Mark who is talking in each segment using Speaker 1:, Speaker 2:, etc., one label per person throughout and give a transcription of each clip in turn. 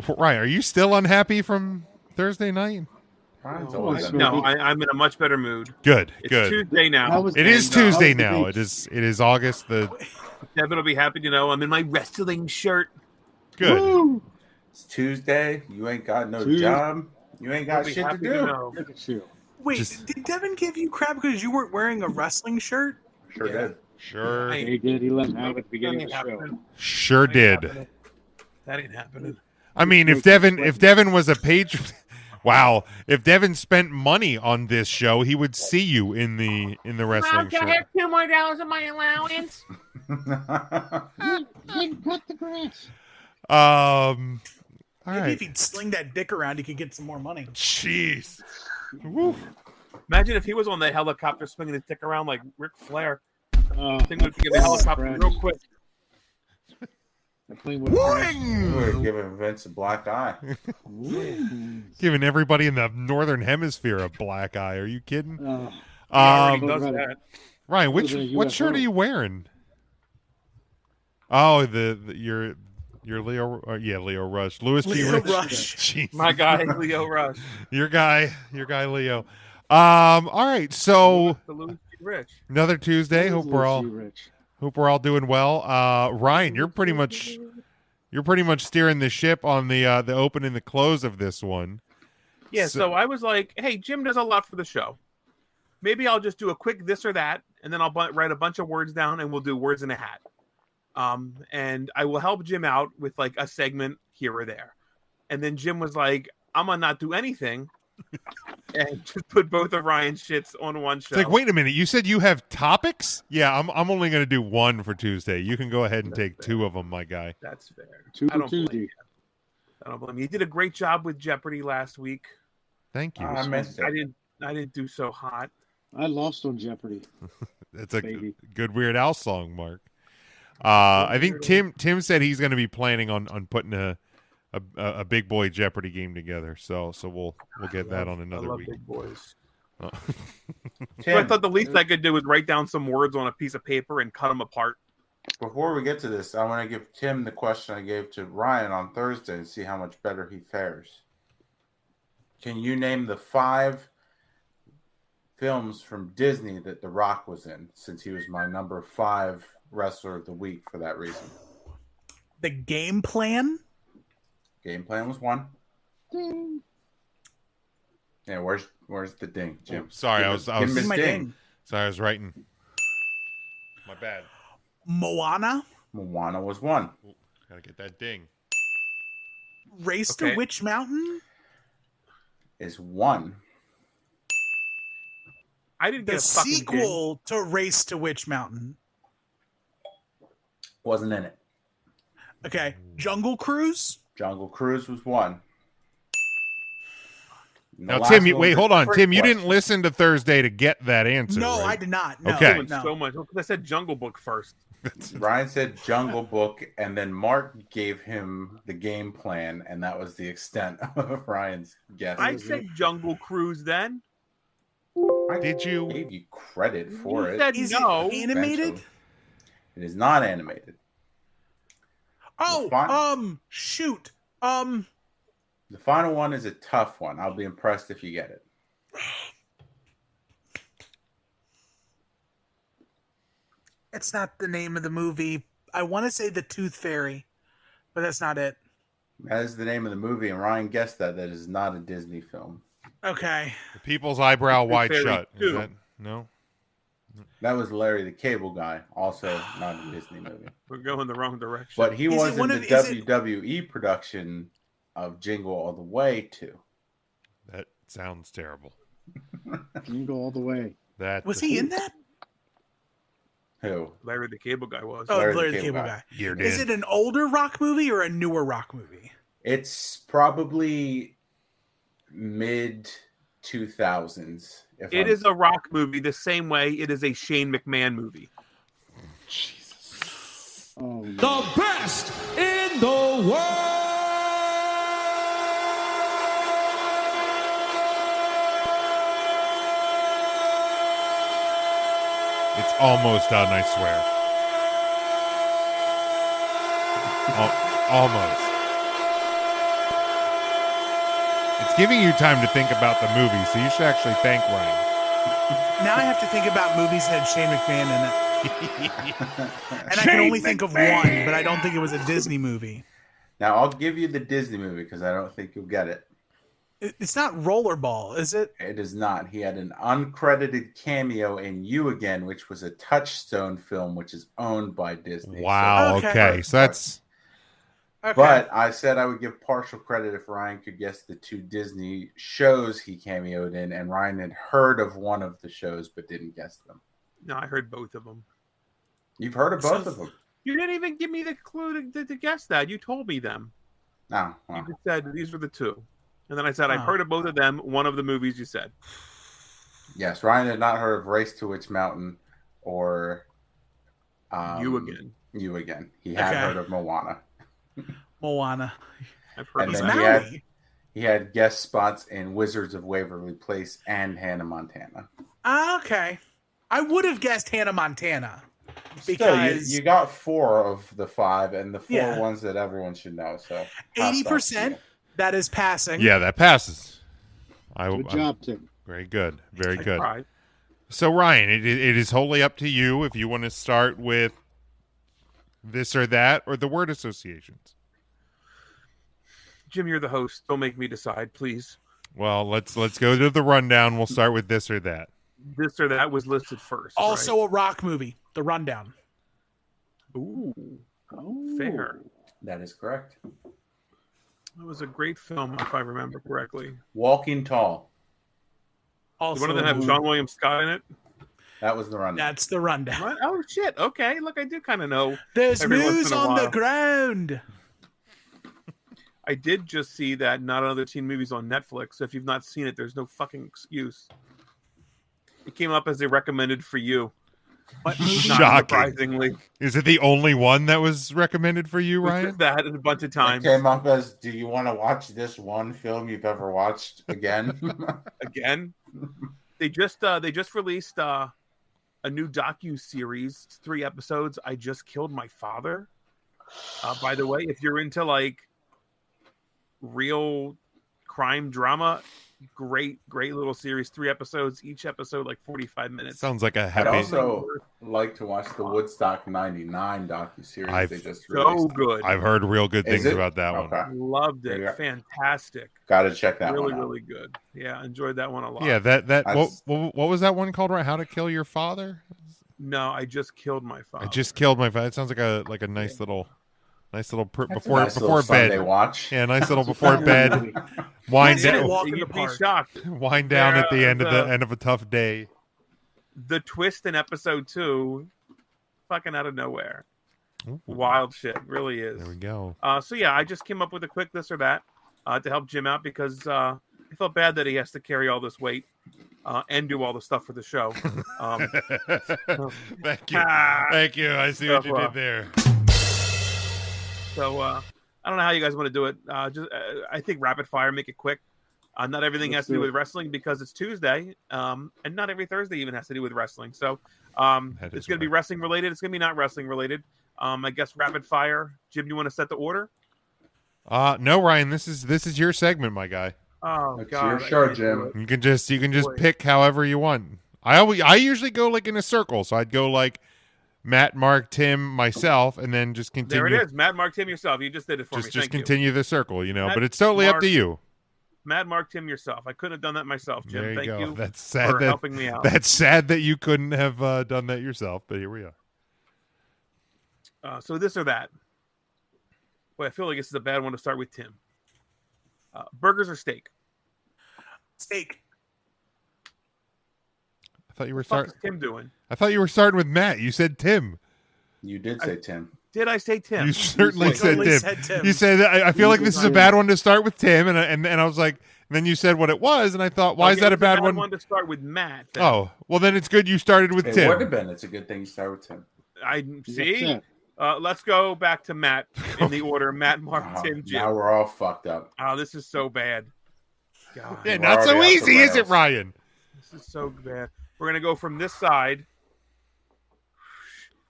Speaker 1: Ryan, are you still unhappy from Thursday night?
Speaker 2: I'm in a much better mood.
Speaker 1: Good.
Speaker 2: It's Tuesday now.
Speaker 1: It is Tuesday now. It is August the.
Speaker 2: Devin will be happy to know I'm in my wrestling shirt.
Speaker 1: Good.
Speaker 3: Woo! It's Tuesday. You ain't got no job. You ain't got shit to do.
Speaker 4: Look at you. Wait, did Devin give you crap because you weren't wearing a wrestling shirt?
Speaker 3: Sure did.
Speaker 1: Sure.
Speaker 4: He did. He let him have it at the beginning of the show.
Speaker 1: Sure did.
Speaker 2: That ain't happening.
Speaker 1: I mean, if Devin was a patron, wow! If Devin spent money on this show, he would see you in the wrestling
Speaker 5: Can I
Speaker 1: shirt.
Speaker 5: have $2 more of my allowance?
Speaker 6: Didn't cut the grass.
Speaker 1: All
Speaker 4: Maybe
Speaker 1: right.
Speaker 4: if he'd sling that dick around, he could get some more money.
Speaker 1: Jeez. Woo.
Speaker 2: Imagine if he was on the helicopter swinging his dick around like Ric Flair.
Speaker 4: Oh,
Speaker 2: Thing would get the helicopter real quick.
Speaker 3: We're giving Vince a black eye.
Speaker 1: Giving everybody in the northern hemisphere a black eye. Are you kidding? Ryan, what shirt are you wearing? Oh, your Leo. Leo Rush. Louis G.
Speaker 4: Leo
Speaker 1: Rich.
Speaker 4: Rush.
Speaker 1: Jeez.
Speaker 2: My guy, Leo Rush.
Speaker 1: Your guy, Leo. All right, so
Speaker 2: The Louis G. Rich.
Speaker 1: another Tuesday. Hope we're all doing well. Ryan, you're pretty much steering the ship on the open and the close of this one.
Speaker 2: Yeah, so I was like, hey, Jim does a lot for the show. Maybe I'll just do a quick this or that, and then I'll write a bunch of words down, and we'll do words in a hat. And I will help Jim out with like a segment here or there. And then Jim was like, I'm gonna not do anything and just put both of Ryan's shits on one show.
Speaker 1: It's like, wait a minute, you said you have topics? Yeah, I'm only gonna do one for Tuesday. You can go ahead and take two of them, my guy.
Speaker 2: That's fair.
Speaker 4: I don't blame
Speaker 2: you. You did a great job with Jeopardy last week.
Speaker 1: Thank you.
Speaker 3: I missed it.
Speaker 2: I didn't do so hot.
Speaker 6: I lost on Jeopardy.
Speaker 1: It's a good Weird Al song, Mark. I think Tim said he's going to be planning on putting a big boy Jeopardy game together. So we'll get that on another week.
Speaker 2: Big boys. So I thought the least I could do was write down some words on a piece of paper and cut them apart.
Speaker 3: Before we get to this, I want to give Tim the question I gave to Ryan on Thursday and see how much better he fares. Can you name the 5 films from Disney that The Rock was in, since he was my number 5 wrestler of the week for that reason?
Speaker 4: The Game Plan?
Speaker 3: Game Plan was 1.
Speaker 6: Ding.
Speaker 3: Yeah, where's the ding, Jim?
Speaker 1: Sorry,
Speaker 3: Give him his ding.
Speaker 1: Sorry, I was writing. My bad.
Speaker 4: Moana?
Speaker 3: Moana was 1.
Speaker 1: Gotta get that ding.
Speaker 4: Race to Witch Mountain?
Speaker 3: Is 1.
Speaker 2: I didn't get
Speaker 4: The
Speaker 2: a fucking
Speaker 4: sequel to Race to Witch Mountain.
Speaker 3: Wasn't in it.
Speaker 4: Okay. Jungle Cruise?
Speaker 3: Jungle Cruise was 1.
Speaker 1: Now, Tim, wait, hold on. Tim, you didn't listen to Thursday to get that answer.
Speaker 4: No,
Speaker 1: right?
Speaker 4: I did not. No,
Speaker 1: Okay.
Speaker 4: no.
Speaker 2: So much. I said Jungle Book first.
Speaker 3: Ryan said Jungle Book, and then Mark gave him the Game Plan, and that was the extent of Ryan's guess.
Speaker 2: I said Jungle Cruise then.
Speaker 1: Did you?
Speaker 3: I gave you credit for
Speaker 2: You
Speaker 3: it.
Speaker 2: said no.
Speaker 4: It animated?
Speaker 3: It is not animated.
Speaker 4: Oh, shoot.
Speaker 3: The final one is a tough one. I'll be impressed if you get it.
Speaker 4: It's not the name of the movie. I want to say The Tooth Fairy, but that's not it.
Speaker 3: That is the name of the movie, and Ryan guessed that. That is not a Disney film.
Speaker 4: Okay.
Speaker 1: The People's Eyebrow Wide
Speaker 3: Fairy
Speaker 1: Shut. Is
Speaker 3: 2.
Speaker 1: that, no?
Speaker 3: That was Larry the Cable Guy, also not a Disney movie.
Speaker 2: We're going the wrong direction.
Speaker 3: But he was in the WWE production of Jingle All the Way, too.
Speaker 1: That sounds terrible.
Speaker 6: Jingle All the Way.
Speaker 4: Was he in that?
Speaker 3: Who?
Speaker 2: Larry the Cable Guy was.
Speaker 4: Oh, Larry the Cable Guy. Is it an older rock movie or a newer rock movie?
Speaker 3: It's probably mid 2000s.
Speaker 2: It is a rock movie the same way it is a Shane McMahon movie.
Speaker 6: Oh,
Speaker 7: The best in the world.
Speaker 1: It's almost done, I swear. Almost. It's giving you time to think about the movie, so you should actually thank Ryan.
Speaker 4: Now I have to think about movies that had Shane McMahon in it. And I can only think of one, but I don't think it was a Disney movie.
Speaker 3: Now, I'll give you the Disney movie because I don't think you'll get it.
Speaker 4: It's not Rollerball, is it?
Speaker 3: It is not. He had an uncredited cameo in You Again, which was a Touchstone film, which is owned by Disney.
Speaker 1: Wow,
Speaker 4: So-
Speaker 1: okay. So that's...
Speaker 4: Okay.
Speaker 3: But I said I would give partial credit if Ryan could guess the 2 Disney shows he cameoed in, and Ryan had heard of one of the shows but didn't guess them.
Speaker 2: No, I heard both of them.
Speaker 3: You've heard of both of them?
Speaker 2: You didn't even give me the clue to guess that. You told me them.
Speaker 3: No.
Speaker 2: You
Speaker 3: Well,
Speaker 2: just said these were the 2. And then I said, I've
Speaker 4: Oh.
Speaker 2: heard of both of them. One of the movies you said.
Speaker 3: yes, Ryan had not heard of Race to Witch Mountain or
Speaker 2: You Again.
Speaker 3: You Again. He had
Speaker 4: Okay.
Speaker 3: heard of Moana.
Speaker 4: Moana.
Speaker 2: I've heard
Speaker 3: And
Speaker 2: of
Speaker 3: then
Speaker 2: that.
Speaker 3: he had guest spots in Wizards of Waverly Place and Hannah Montana.
Speaker 4: Okay. I would have guessed Hannah Montana.
Speaker 3: Still,
Speaker 4: Because
Speaker 3: you got 4 of the 5, and the 4
Speaker 4: Yeah.
Speaker 3: ones that everyone should know. So
Speaker 4: 80%, that is passing.
Speaker 1: Yeah, that passes.
Speaker 6: Good job, Tim.
Speaker 1: Very good. Very
Speaker 2: I
Speaker 1: good.
Speaker 2: tried.
Speaker 1: So, Ryan, it is wholly up to you if you want to start with this or that or the word associations.
Speaker 2: Jim, you're the host. Don't make me decide, please.
Speaker 1: Well, let's go to the rundown. We'll start with this or that.
Speaker 2: This or that was listed first.
Speaker 4: Also a rock movie, The Rundown.
Speaker 2: right? Ooh,
Speaker 6: Oh.
Speaker 2: fair.
Speaker 3: That is correct.
Speaker 2: That was a great film, if I remember correctly.
Speaker 3: Walking Tall.
Speaker 2: Did
Speaker 4: Also,
Speaker 2: one of them have Sean William Scott in it?
Speaker 3: That was the rundown.
Speaker 4: That's The Rundown.
Speaker 2: What? Oh, shit. Okay. Look, I do kind of know.
Speaker 4: There's
Speaker 2: Every once
Speaker 4: news
Speaker 2: in a
Speaker 4: on the
Speaker 2: while.
Speaker 4: ground.
Speaker 2: I did just see that Not Another Teen Movie's on Netflix. So if you've not seen it, there's no fucking excuse. It came up as a recommended for you.
Speaker 4: What movie?
Speaker 2: Not
Speaker 1: Shocking.
Speaker 2: surprisingly.
Speaker 1: Is it the only one that was recommended for you, Ryan?
Speaker 2: That a bunch of
Speaker 3: It
Speaker 2: times.
Speaker 3: came up as, do you want to watch this one film you've ever watched again?
Speaker 2: Again. They just released a new docu-series, 3 episodes. I Just Killed My Father. By the way, if you're into like real crime drama, great little series, 3 episodes, each episode like 45 minutes.
Speaker 1: Sounds like a
Speaker 3: I'd
Speaker 1: happy.
Speaker 3: also like to watch the Woodstock 99 docuseries
Speaker 1: I've-
Speaker 3: they just
Speaker 2: so
Speaker 3: released.
Speaker 2: good.
Speaker 1: I've heard real good
Speaker 3: Is
Speaker 1: things
Speaker 3: it?
Speaker 1: about that one.
Speaker 3: Okay.
Speaker 2: Loved
Speaker 3: There you
Speaker 2: it.
Speaker 3: go.
Speaker 2: Fantastic.
Speaker 3: Got to check that
Speaker 2: Really,
Speaker 3: one out.
Speaker 2: really good. Yeah, enjoyed that one a lot.
Speaker 1: Yeah, that
Speaker 3: That's-
Speaker 1: what was that one called? Right? How to Kill Your Father?
Speaker 2: No, I Just Killed My Father.
Speaker 1: I just killed my father. It sounds like a nice little
Speaker 3: That's a
Speaker 1: before
Speaker 3: nice little
Speaker 1: before
Speaker 3: Sunday
Speaker 1: bed.
Speaker 3: watch.
Speaker 1: Yeah, nice little before bed. Wind
Speaker 4: Sit and
Speaker 1: down,
Speaker 4: walk in the
Speaker 2: You'd be
Speaker 4: park.
Speaker 2: shocked.
Speaker 1: wind down at the
Speaker 2: Yeah,
Speaker 1: end of a tough day.
Speaker 2: The twist in episode 2, fucking out of nowhere.
Speaker 1: Ooh,
Speaker 2: Wild shit. Really is.
Speaker 1: There we go.
Speaker 2: So yeah, I just came up with a quick this or that to help Jim out because I felt bad that he has to carry all this weight and do all the stuff for the show.
Speaker 1: Thank you. Thank you. I see what you did there.
Speaker 2: So I don't know how you guys want to do it. I think rapid fire, make it quick. Not everything has
Speaker 6: Let's
Speaker 2: to do
Speaker 6: do it.
Speaker 2: with wrestling because it's Tuesday, and not every Thursday even has to do with wrestling. So
Speaker 1: That
Speaker 2: it's
Speaker 1: is
Speaker 2: going to be
Speaker 1: right.
Speaker 2: wrestling related. It's going to be not wrestling related. I guess rapid fire. Jim, you want to set the order?
Speaker 1: No, Ryan, this is your segment, my guy.
Speaker 2: Oh
Speaker 3: It's
Speaker 2: God,
Speaker 3: your
Speaker 2: I
Speaker 3: show,
Speaker 2: can't do
Speaker 3: Jim.
Speaker 2: it.
Speaker 1: You can just
Speaker 2: Boy.
Speaker 1: pick however you want. I usually go like in a circle, so I'd go like Matt, Mark, Tim, myself, and then just continue.
Speaker 2: There it is. Matt, Mark, Tim, yourself. You just did it for me.
Speaker 1: Just
Speaker 2: Thank you.
Speaker 1: continue the circle, you know.
Speaker 2: Matt,
Speaker 1: But it's totally up
Speaker 2: Mark,
Speaker 1: to you.
Speaker 2: Matt, Mark, Tim, yourself. I couldn't have done that myself, Jim.
Speaker 1: There you
Speaker 2: Thank
Speaker 1: go.
Speaker 2: you
Speaker 1: That's sad.
Speaker 2: for helping me out.
Speaker 1: That's sad that you couldn't have done that yourself. But here we are.
Speaker 2: So this or that. Boy, I feel like this is a bad one to start with Tim. Burgers or steak?
Speaker 4: Steak.
Speaker 1: I thought you were
Speaker 2: What the fuck
Speaker 1: starting.
Speaker 2: is Tim doing?
Speaker 1: I thought you were starting with Matt. You said Tim.
Speaker 3: You did say Tim.
Speaker 2: Did I say Tim?
Speaker 1: You certainly
Speaker 2: Wait,
Speaker 1: said
Speaker 4: totally
Speaker 1: Tim.
Speaker 4: said Tim.
Speaker 1: You said that. I feel like this is a bad one to start with Tim, and I was like, and then you said what it was, and I thought, why is
Speaker 2: Okay,
Speaker 1: that a
Speaker 2: it's
Speaker 1: bad one?
Speaker 2: to start with Matt. then.
Speaker 1: Oh, well, then it's good you started with
Speaker 3: It
Speaker 1: Tim.
Speaker 3: would have been. It's a good thing you start with Tim.
Speaker 2: I see.
Speaker 6: That's it.
Speaker 2: Let's go back to Matt in the order. Matt, Mark,
Speaker 3: Oh,
Speaker 2: Tim, Jim.
Speaker 3: now we're all fucked up.
Speaker 2: Oh, this is so bad. God,
Speaker 1: Yeah,
Speaker 3: We're
Speaker 1: not so
Speaker 3: already off the
Speaker 1: easy, is it,
Speaker 3: rails.
Speaker 1: Ryan?
Speaker 2: this is so bad. We're gonna go from this side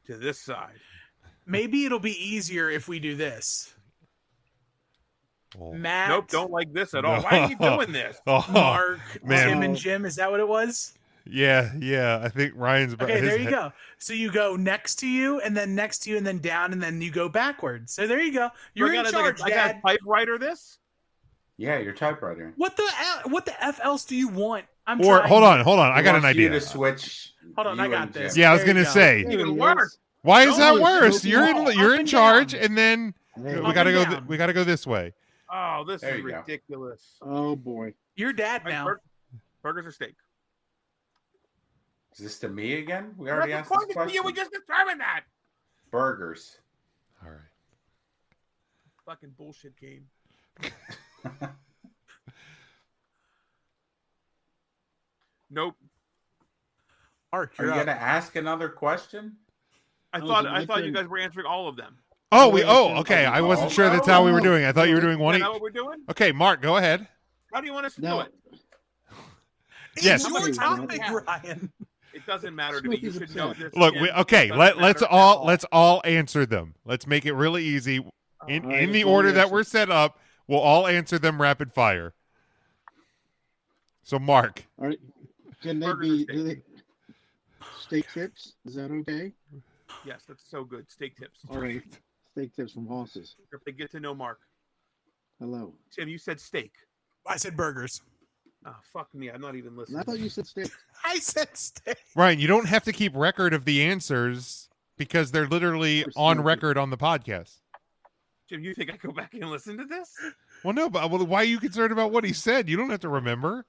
Speaker 2: to this side.
Speaker 4: Maybe it'll be easier if we do this.
Speaker 1: Oh.
Speaker 4: Matt.
Speaker 2: Nope, don't like this at all.
Speaker 1: No.
Speaker 2: Why are you doing this?
Speaker 1: Oh,
Speaker 4: Mark.
Speaker 1: man.
Speaker 4: Tim and Jim. Is that what it was?
Speaker 1: Yeah. I think Ryan's.
Speaker 4: Okay, there you go. So you go next to you, and then next to you, and then down, and then you go backwards. So there you go. You're in charge,
Speaker 2: I got
Speaker 4: Dad.
Speaker 2: a typewriter this?
Speaker 3: Yeah, your typewriter.
Speaker 4: What the F else do you want?
Speaker 1: Hold on. I got an idea.
Speaker 3: You to switch.
Speaker 4: Hold on, I got this.
Speaker 1: Yeah, I was gonna say.
Speaker 2: Even worse.
Speaker 1: Why is that
Speaker 6: No,
Speaker 1: worse?
Speaker 6: no,
Speaker 1: You're in charge,
Speaker 4: down.
Speaker 1: and then
Speaker 6: Hey,
Speaker 1: we gotta go. We gotta go this way.
Speaker 2: Oh, this
Speaker 3: There
Speaker 2: is
Speaker 3: you go.
Speaker 2: ridiculous.
Speaker 6: Oh boy.
Speaker 4: You're Dad
Speaker 2: Right,
Speaker 4: now.
Speaker 2: burgers or steak?
Speaker 3: Is this to me again? We already asked this
Speaker 2: According to
Speaker 3: question.
Speaker 2: you, we just determined that.
Speaker 3: Burgers.
Speaker 1: All right.
Speaker 2: Fucking bullshit game. Nope.
Speaker 4: Mark,
Speaker 3: Are
Speaker 4: you're
Speaker 3: you
Speaker 4: up.
Speaker 3: gonna ask another question?
Speaker 2: I
Speaker 6: Oh,
Speaker 2: thought
Speaker 6: is it
Speaker 2: I
Speaker 6: my
Speaker 2: thought you
Speaker 6: turn?
Speaker 2: guys were answering all of them.
Speaker 1: Okay. I wasn't sure that's how we were doing. I thought you were doing one
Speaker 2: Is
Speaker 1: each.
Speaker 2: that what we're doing?
Speaker 1: Okay, Mark, go ahead.
Speaker 2: How do you want us to do
Speaker 6: No.
Speaker 2: it?
Speaker 1: Yes.
Speaker 4: It's your
Speaker 6: Somebody-
Speaker 4: topic, Ryan.
Speaker 2: It doesn't matter to me. You should know this.
Speaker 1: Look,
Speaker 2: again.
Speaker 1: okay.
Speaker 2: It doesn't
Speaker 1: Let's
Speaker 2: matter at
Speaker 1: all answer them. Let's make it really easy. In
Speaker 6: All right,
Speaker 1: the
Speaker 6: let's all
Speaker 1: order that
Speaker 6: answer.
Speaker 1: we're set up, we'll all answer them rapid fire. So, Mark.
Speaker 6: All right. Can they
Speaker 2: Burgers or
Speaker 6: be
Speaker 2: steak?
Speaker 6: do they- steak tips? Is that okay?
Speaker 2: Yes, that's so good. Steak tips.
Speaker 6: All right. Steak tips from Hosses.
Speaker 2: If they get to know Mark.
Speaker 6: Hello.
Speaker 2: Tim, you said steak.
Speaker 4: I said burgers.
Speaker 2: Oh, fuck me. I'm not even
Speaker 6: And
Speaker 2: listening.
Speaker 6: I thought you said steak.
Speaker 4: I said steak.
Speaker 1: Ryan, you don't have to keep record of the answers because they're literally on record on the podcast.
Speaker 2: Jim, you think I go back and listen to this?
Speaker 1: Well, no, but why are you concerned about what he said? You don't have to remember.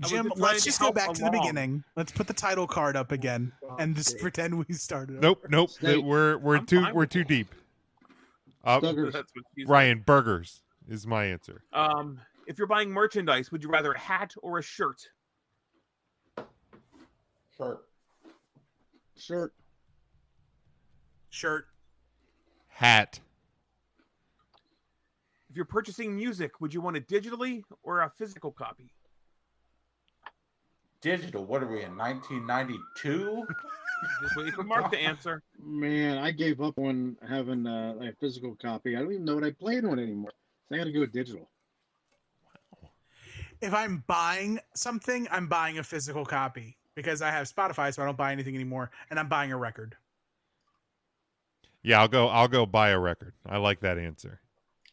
Speaker 4: Jim,
Speaker 2: just trying
Speaker 4: let's
Speaker 2: to
Speaker 4: just go
Speaker 2: help
Speaker 4: back to the
Speaker 2: along.
Speaker 4: beginning. Let's put the title card up again and just
Speaker 6: steak.
Speaker 4: pretend we started.
Speaker 1: Nope.
Speaker 6: Steak.
Speaker 1: We're
Speaker 2: I'm fine
Speaker 1: we're
Speaker 2: with
Speaker 1: too
Speaker 2: that.
Speaker 1: deep.
Speaker 6: Burgers.
Speaker 2: That's what she said.
Speaker 1: Ryan, burgers is my answer.
Speaker 2: If you're buying merchandise, would you rather a hat or a shirt?
Speaker 3: Sure.
Speaker 6: Shirt.
Speaker 4: Shirt.
Speaker 1: Hat.
Speaker 2: If you're purchasing music, would you want it digitally or a physical copy?
Speaker 3: Digital. What are we in 1992?
Speaker 2: Just waiting for Mark to answer.
Speaker 6: Man, I gave up on having a physical copy. I don't even know what I played on anymore. So I got to go digital.
Speaker 4: If I'm buying something, I'm buying a physical copy because I have Spotify, so I don't buy anything anymore, and I'm buying a record.
Speaker 1: Yeah, I'll go buy a record. I like that answer.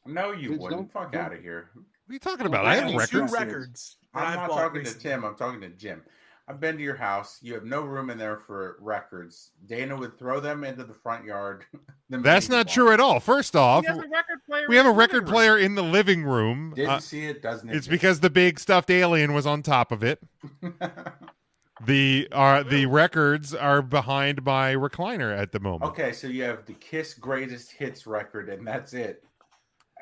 Speaker 3: No, you
Speaker 6: Just
Speaker 3: wouldn't. Fuck
Speaker 6: don't-
Speaker 3: out of here.
Speaker 1: What are you talking about?
Speaker 6: I
Speaker 1: I
Speaker 6: have
Speaker 1: have
Speaker 6: two
Speaker 1: records.
Speaker 4: records. that
Speaker 3: I'm
Speaker 4: I've
Speaker 3: not
Speaker 4: bought
Speaker 3: talking
Speaker 4: recently.
Speaker 3: to Tim. I'm talking to Jim. I've been to your house. You have no room in there for records. Dana would throw them into the front yard.
Speaker 1: That's not true at all. First off,
Speaker 2: He has a record player.
Speaker 1: we have
Speaker 2: in
Speaker 1: a
Speaker 2: his
Speaker 1: record
Speaker 2: living room.
Speaker 1: player in the living room.
Speaker 3: Didn't see it. Doesn't
Speaker 1: It's
Speaker 3: exist.
Speaker 1: because the big stuffed alien was on top of it. The records are behind my recliner at the moment.
Speaker 3: Okay, so you have the Kiss Greatest Hits record, and that's it.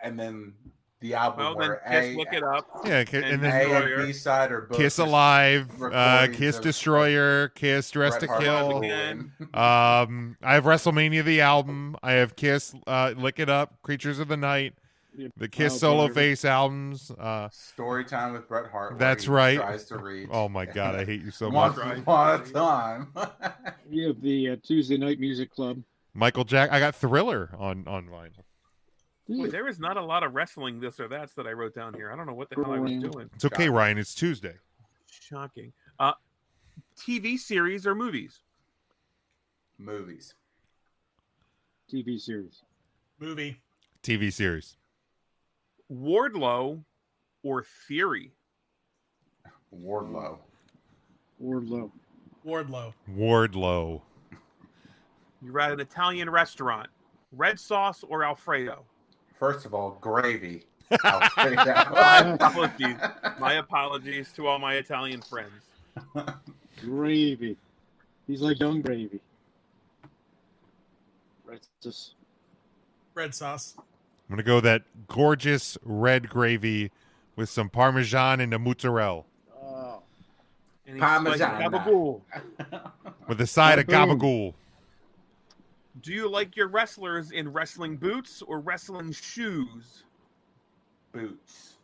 Speaker 3: And then the album
Speaker 2: Well, then
Speaker 3: where
Speaker 2: Kiss, look it up.
Speaker 1: Yeah, and
Speaker 2: And
Speaker 1: then
Speaker 3: A
Speaker 2: Destroyer.
Speaker 3: and B side are both
Speaker 1: Kiss
Speaker 3: just
Speaker 1: Alive,
Speaker 3: recordings
Speaker 1: Kiss
Speaker 3: of-
Speaker 1: Destroyer, Kiss Dress to
Speaker 3: Bret Hart
Speaker 1: Kill.
Speaker 2: Again.
Speaker 1: I have WrestleMania the album. I have Kiss Lick It Up, Creatures of the Night, the Kiss
Speaker 6: Wow,
Speaker 1: Solo
Speaker 6: whatever.
Speaker 1: Face albums.
Speaker 3: Story Time with Bret Hart. where
Speaker 1: That's
Speaker 3: he
Speaker 1: right.
Speaker 3: Tries to read.
Speaker 1: Oh my god, I hate you so much.
Speaker 3: Once upon a time.
Speaker 6: You have the Tuesday Night Music Club.
Speaker 1: Michael Jack. I got Thriller on vinyl.
Speaker 2: Boy, there is not a lot of wrestling this or that's that I wrote down here. I don't know what the hell I was doing.
Speaker 1: It's okay, Ryan. It's Tuesday.
Speaker 2: Shocking. TV series or movies?
Speaker 3: Movies.
Speaker 6: TV series.
Speaker 4: Movie.
Speaker 1: TV series.
Speaker 2: Wardlow or Theory?
Speaker 3: Wardlow.
Speaker 6: Wardlow.
Speaker 4: Wardlow.
Speaker 1: Wardlow.
Speaker 2: You're at an Italian restaurant. Red sauce or Alfredo?
Speaker 3: First of all, gravy.
Speaker 2: My apologies to all my Italian friends.
Speaker 6: Gravy. He's like young gravy. Right. Just
Speaker 4: Red sauce.
Speaker 1: I'm gonna go that gorgeous red gravy with some Parmesan and a mozzarella
Speaker 2: And he's
Speaker 3: Parmesan.
Speaker 2: like, gabagool.
Speaker 1: with a side of
Speaker 6: Boom.
Speaker 1: gabagool.
Speaker 2: Do you like your wrestlers in wrestling boots or wrestling shoes?
Speaker 3: Boots.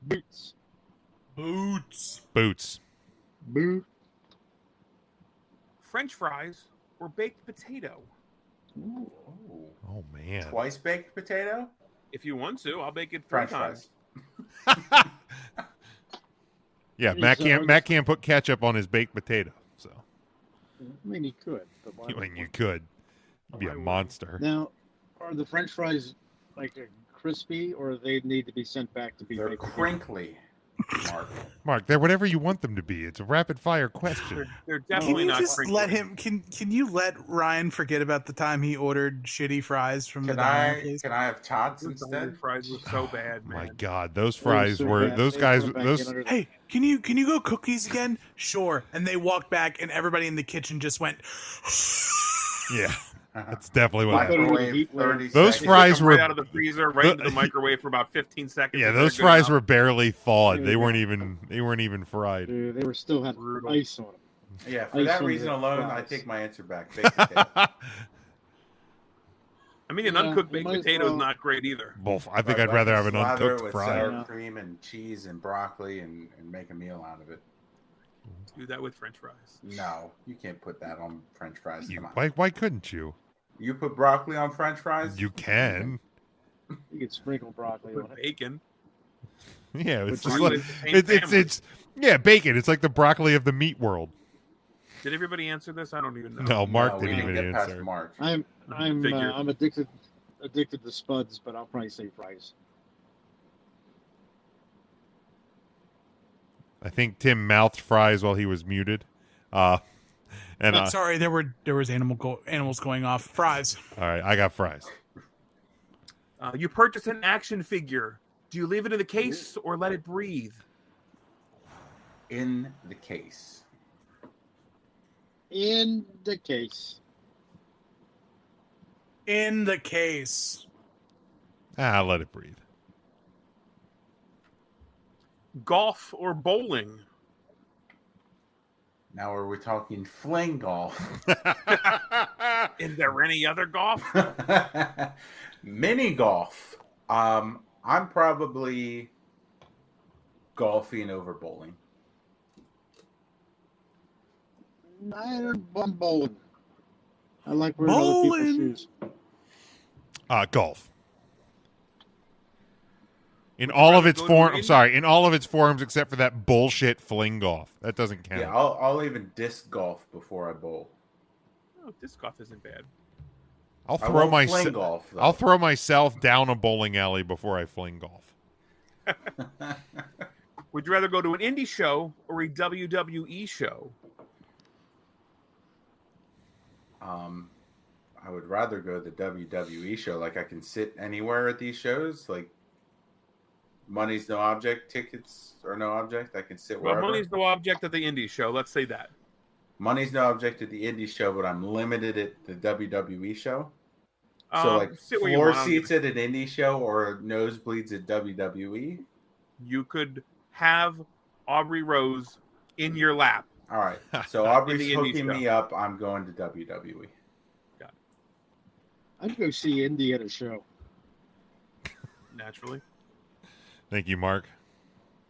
Speaker 6: boots.
Speaker 4: Boots.
Speaker 1: Boots.
Speaker 6: Boot.
Speaker 2: French fries or baked potato?
Speaker 3: Ooh.
Speaker 1: Oh man.
Speaker 3: Twice baked potato?
Speaker 2: If you want to, I'll bake it 3
Speaker 3: French
Speaker 2: times.
Speaker 3: fries.
Speaker 1: Yeah, Matt can't put ketchup on his baked potato. So
Speaker 6: I mean, he could. But why
Speaker 1: I mean,
Speaker 6: would
Speaker 1: you could be a monster.
Speaker 6: Now, are the French fries like crispy, or they need to be sent back to be
Speaker 3: They're
Speaker 6: baked again?
Speaker 3: crinkly, Mark.
Speaker 1: Mark, they're whatever you want them to be. It's a rapid fire question.
Speaker 2: They're
Speaker 4: Can
Speaker 2: definitely
Speaker 4: you
Speaker 2: not
Speaker 4: just
Speaker 2: crinkly.
Speaker 4: let him? Can you let Ryan forget about the time he ordered shitty fries from the diner place?
Speaker 3: Can I have Tots
Speaker 2: Those
Speaker 3: instead?
Speaker 2: fries were so bad, man.
Speaker 1: My God, those
Speaker 6: They were
Speaker 1: fries
Speaker 6: so
Speaker 1: were
Speaker 6: bad.
Speaker 1: those
Speaker 6: They
Speaker 1: guys.
Speaker 6: put 'em back
Speaker 1: Those
Speaker 6: in under the-
Speaker 4: Hey, can you go cook these again? Sure. And they walked back, and everybody in the kitchen just went.
Speaker 1: yeah, that's definitely what happened.
Speaker 3: Microwave 30
Speaker 1: Those
Speaker 3: seconds.
Speaker 1: fries
Speaker 2: right
Speaker 1: were
Speaker 2: out of the freezer, right into the microwave for about 15 seconds.
Speaker 1: Yeah,
Speaker 2: and
Speaker 1: those
Speaker 2: they're good
Speaker 1: fries
Speaker 2: enough.
Speaker 1: were barely thawed. They weren't even fried.
Speaker 6: Dude, they were still had
Speaker 2: Brutal.
Speaker 6: ice on them.
Speaker 3: Yeah, for
Speaker 6: Ice
Speaker 3: that
Speaker 6: on the
Speaker 3: reason alone, I
Speaker 6: fries.
Speaker 3: take my answer back. Baked potato.
Speaker 2: I mean, an
Speaker 6: Yeah,
Speaker 2: uncooked
Speaker 6: you
Speaker 2: baked
Speaker 6: might as
Speaker 2: potato is
Speaker 6: well-
Speaker 2: not great either.
Speaker 1: Both. I think
Speaker 3: But
Speaker 1: I'd rather
Speaker 3: can
Speaker 1: have an
Speaker 3: slather it
Speaker 1: uncooked
Speaker 3: with
Speaker 1: fry.
Speaker 3: sour
Speaker 6: Yeah.
Speaker 3: cream and cheese and broccoli and make a meal out of it.
Speaker 2: Do that with French fries.
Speaker 3: No, you can't put that on French fries. Come on.
Speaker 1: Why couldn't you?
Speaker 3: You put broccoli on French fries?
Speaker 1: You can.
Speaker 6: You could sprinkle broccoli on
Speaker 2: With
Speaker 6: it.
Speaker 2: bacon.
Speaker 1: Yeah, it's
Speaker 6: Which
Speaker 1: just
Speaker 6: is
Speaker 1: like
Speaker 2: the same family.
Speaker 1: it's yeah, bacon. It's like the broccoli of the meat world.
Speaker 2: Did everybody answer this? I don't even know.
Speaker 1: No, Mark
Speaker 3: No, we
Speaker 1: didn't even
Speaker 3: get past
Speaker 1: answer.
Speaker 3: Mark.
Speaker 6: I'm
Speaker 2: Figure.
Speaker 6: I'm addicted to spuds, but I'll probably say fries.
Speaker 1: I think Tim mouthed fries while he was muted. And
Speaker 4: Sorry, there was animals going off. Fries.
Speaker 1: all right, I got fries.
Speaker 2: You purchase an action figure. Do you leave it in the case or let it breathe?
Speaker 3: In the case.
Speaker 6: In the case.
Speaker 4: In the case.
Speaker 1: Let it breathe.
Speaker 2: Golf or bowling?
Speaker 3: Now, are we talking fling golf?
Speaker 2: Is there any other golf?
Speaker 3: Mini golf. I'm probably golfing over bowling.
Speaker 6: I'm bowling. I like wearing other people's
Speaker 4: Bowling.
Speaker 6: shoes.
Speaker 1: Golf. In all of its
Speaker 2: go to
Speaker 1: form,
Speaker 2: an
Speaker 1: I'm sorry, in all of its forms except for that bullshit fling golf. That doesn't count.
Speaker 3: Yeah, I'll even disc golf before I bowl.
Speaker 2: Oh, disc golf isn't bad.
Speaker 1: I'll
Speaker 3: I
Speaker 1: throw
Speaker 3: won't
Speaker 1: myself.
Speaker 3: fling golf, though.
Speaker 1: I'll throw myself down a bowling alley before I fling golf.
Speaker 2: Would you rather go to an indie show or a WWE show?
Speaker 3: I would rather go to the WWE show. Like, I can sit anywhere at these shows. Like, money's no object, tickets are no object. I can sit
Speaker 2: Well,
Speaker 3: wherever.
Speaker 2: money's no object at the indie show. Let's say that.
Speaker 3: Money's no object at the indie show, but I'm limited at the WWE show. So, like,
Speaker 2: sit where you
Speaker 3: floor
Speaker 2: want.
Speaker 3: seats at an indie show or nosebleeds at WWE.
Speaker 2: You could have Aubrey Rose in your lap.
Speaker 3: All right. So
Speaker 2: In
Speaker 3: Aubrey's
Speaker 2: the indie
Speaker 3: hooking
Speaker 2: show.
Speaker 3: me up. I'm going to WWE.
Speaker 6: I'd go see Indy at a show.
Speaker 2: Naturally.
Speaker 1: Thank you, Mark.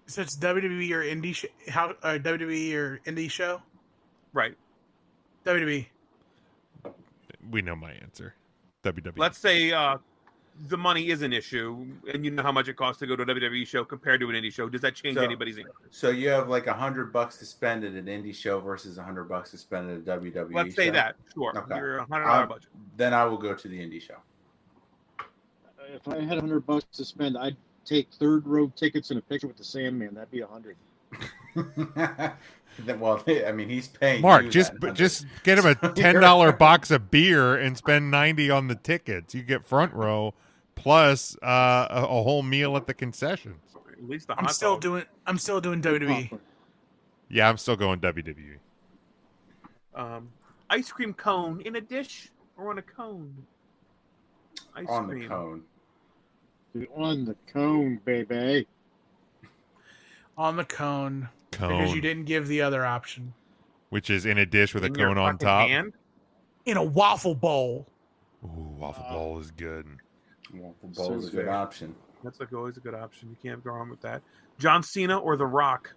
Speaker 4: So it's WWE or indie WWE or indie show?
Speaker 2: Right.
Speaker 4: WWE.
Speaker 1: We know my answer. WWE.
Speaker 2: Let's say the money is an issue, and you know how much it costs to go to a WWE show compared to an indie show. Does that change
Speaker 3: So-
Speaker 2: anybody's answer?
Speaker 3: So you have like $100 to spend at an indie show versus $100 to spend at a WWE
Speaker 2: Let's say
Speaker 3: show?
Speaker 2: that. Sure.
Speaker 3: Okay.
Speaker 2: You're $100 budget.
Speaker 3: Then I will go to the indie show.
Speaker 6: If I had $100 to spend, I'd take third row tickets and a picture with the Sandman. That'd be $100.
Speaker 3: Well, I mean, he's paying.
Speaker 1: Mark,
Speaker 3: you
Speaker 1: just
Speaker 3: that.
Speaker 1: just get him a $10 box of beer and spend $90 on the tickets. You get front row plus a whole meal at the concessions.
Speaker 2: At least the
Speaker 4: I'm
Speaker 2: hot
Speaker 4: still
Speaker 2: dog.
Speaker 4: doing WWE.
Speaker 1: Yeah, I'm still going WWE.
Speaker 2: Ice cream cone in a dish or on a cone? Ice
Speaker 3: on
Speaker 2: cream.
Speaker 3: the cone.
Speaker 6: Dude, on the cone, baby.
Speaker 4: On the cone. Because you didn't give the other option.
Speaker 1: Which is in a dish with a
Speaker 2: In your
Speaker 1: cone on
Speaker 2: fucking
Speaker 1: top.
Speaker 2: hand?
Speaker 4: In a waffle bowl.
Speaker 1: Ooh, waffle bowl is good.
Speaker 3: Waffle bowl is a good
Speaker 6: fair.
Speaker 3: option.
Speaker 2: That's like always a good option. You can't go wrong with that. John Cena or The Rock?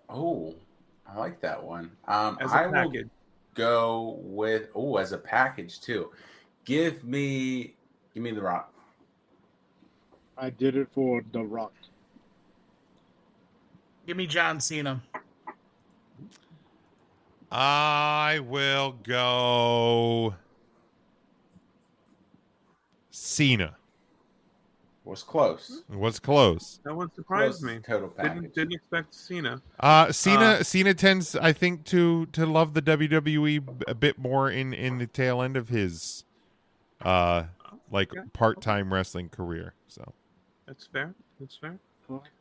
Speaker 3: Oh, I like that one.
Speaker 2: As a
Speaker 3: I will
Speaker 2: package.
Speaker 3: go with as a package too. Give me Give me The Rock.
Speaker 6: I did it for The Rock.
Speaker 4: Give me John Cena.
Speaker 1: I will go Cena.
Speaker 3: Was close.
Speaker 1: It was close.
Speaker 2: That one surprised
Speaker 3: Close
Speaker 2: me.
Speaker 3: total package.
Speaker 2: Didn't expect Cena.
Speaker 1: Cena tends, I think, to love the WWE a bit more in the tail end of his part-time wrestling career. So
Speaker 2: That's fair. That's fair.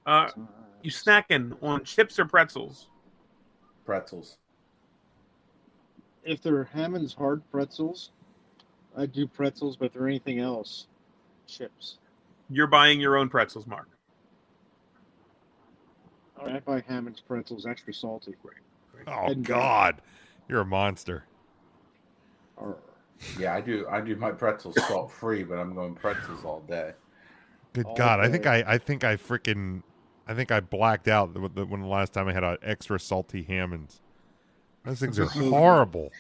Speaker 6: Uh,
Speaker 2: You snacking on chips or pretzels?
Speaker 3: Pretzels.
Speaker 6: If they're Hammond's hard pretzels, I do pretzels, but if they're anything else, chips.
Speaker 2: You're buying your own pretzels, Mark.
Speaker 6: I buy Hammond's pretzels extra salty.
Speaker 1: oh God, you're a monster.
Speaker 6: Arr.
Speaker 3: Yeah, I do my pretzels salt free, but I'm going pretzels all day.
Speaker 1: Good
Speaker 6: All
Speaker 1: God,
Speaker 6: day.
Speaker 1: I think I blacked out when the last time I had an extra salty Hammonds. Those things are horrible.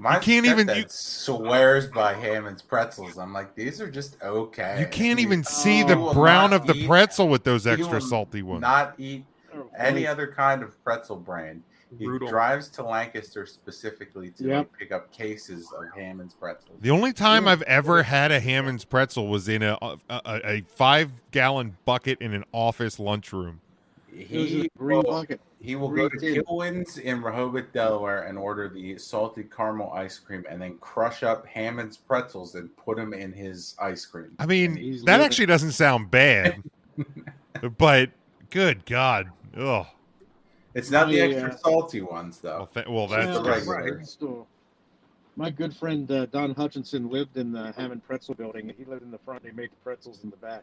Speaker 3: My
Speaker 1: can't even-
Speaker 3: stepdad swears by Hammond's pretzels. I'm like, these are just okay.
Speaker 1: You can't even see
Speaker 3: He
Speaker 1: the
Speaker 3: will
Speaker 1: brown
Speaker 3: not
Speaker 1: of the
Speaker 3: eat-
Speaker 1: pretzel with those
Speaker 3: he
Speaker 1: extra
Speaker 3: will
Speaker 1: salty ones.
Speaker 3: Not eat
Speaker 6: Oh,
Speaker 3: any
Speaker 6: right.
Speaker 3: other kind of pretzel brand. He
Speaker 2: Brutal.
Speaker 3: drives to Lancaster specifically to
Speaker 6: Yep.
Speaker 3: pick up cases of Hammond's pretzels.
Speaker 1: The only time
Speaker 6: Yeah.
Speaker 1: I've ever had a Hammond's pretzel was in a 5-gallon bucket in an office lunchroom.
Speaker 6: It was in a green bucket.
Speaker 3: He will go to
Speaker 6: Green tin.
Speaker 3: Kilwins in Rehoboth, Delaware, and order the salty caramel ice cream, and then crush up Hammond's pretzels and put them in his ice cream.
Speaker 1: I
Speaker 6: And
Speaker 1: mean,
Speaker 6: he's
Speaker 1: that
Speaker 6: living.
Speaker 1: actually doesn't sound bad, but good God, ugh.
Speaker 3: It's not the
Speaker 6: Yeah.
Speaker 3: extra salty ones, though.
Speaker 1: That's
Speaker 3: Just the
Speaker 6: Yeah,
Speaker 3: regular.
Speaker 6: right. So, my good friend Don Hutchinson lived in the Hammond Pretzel building. He lived in the front. They made the pretzels in the back.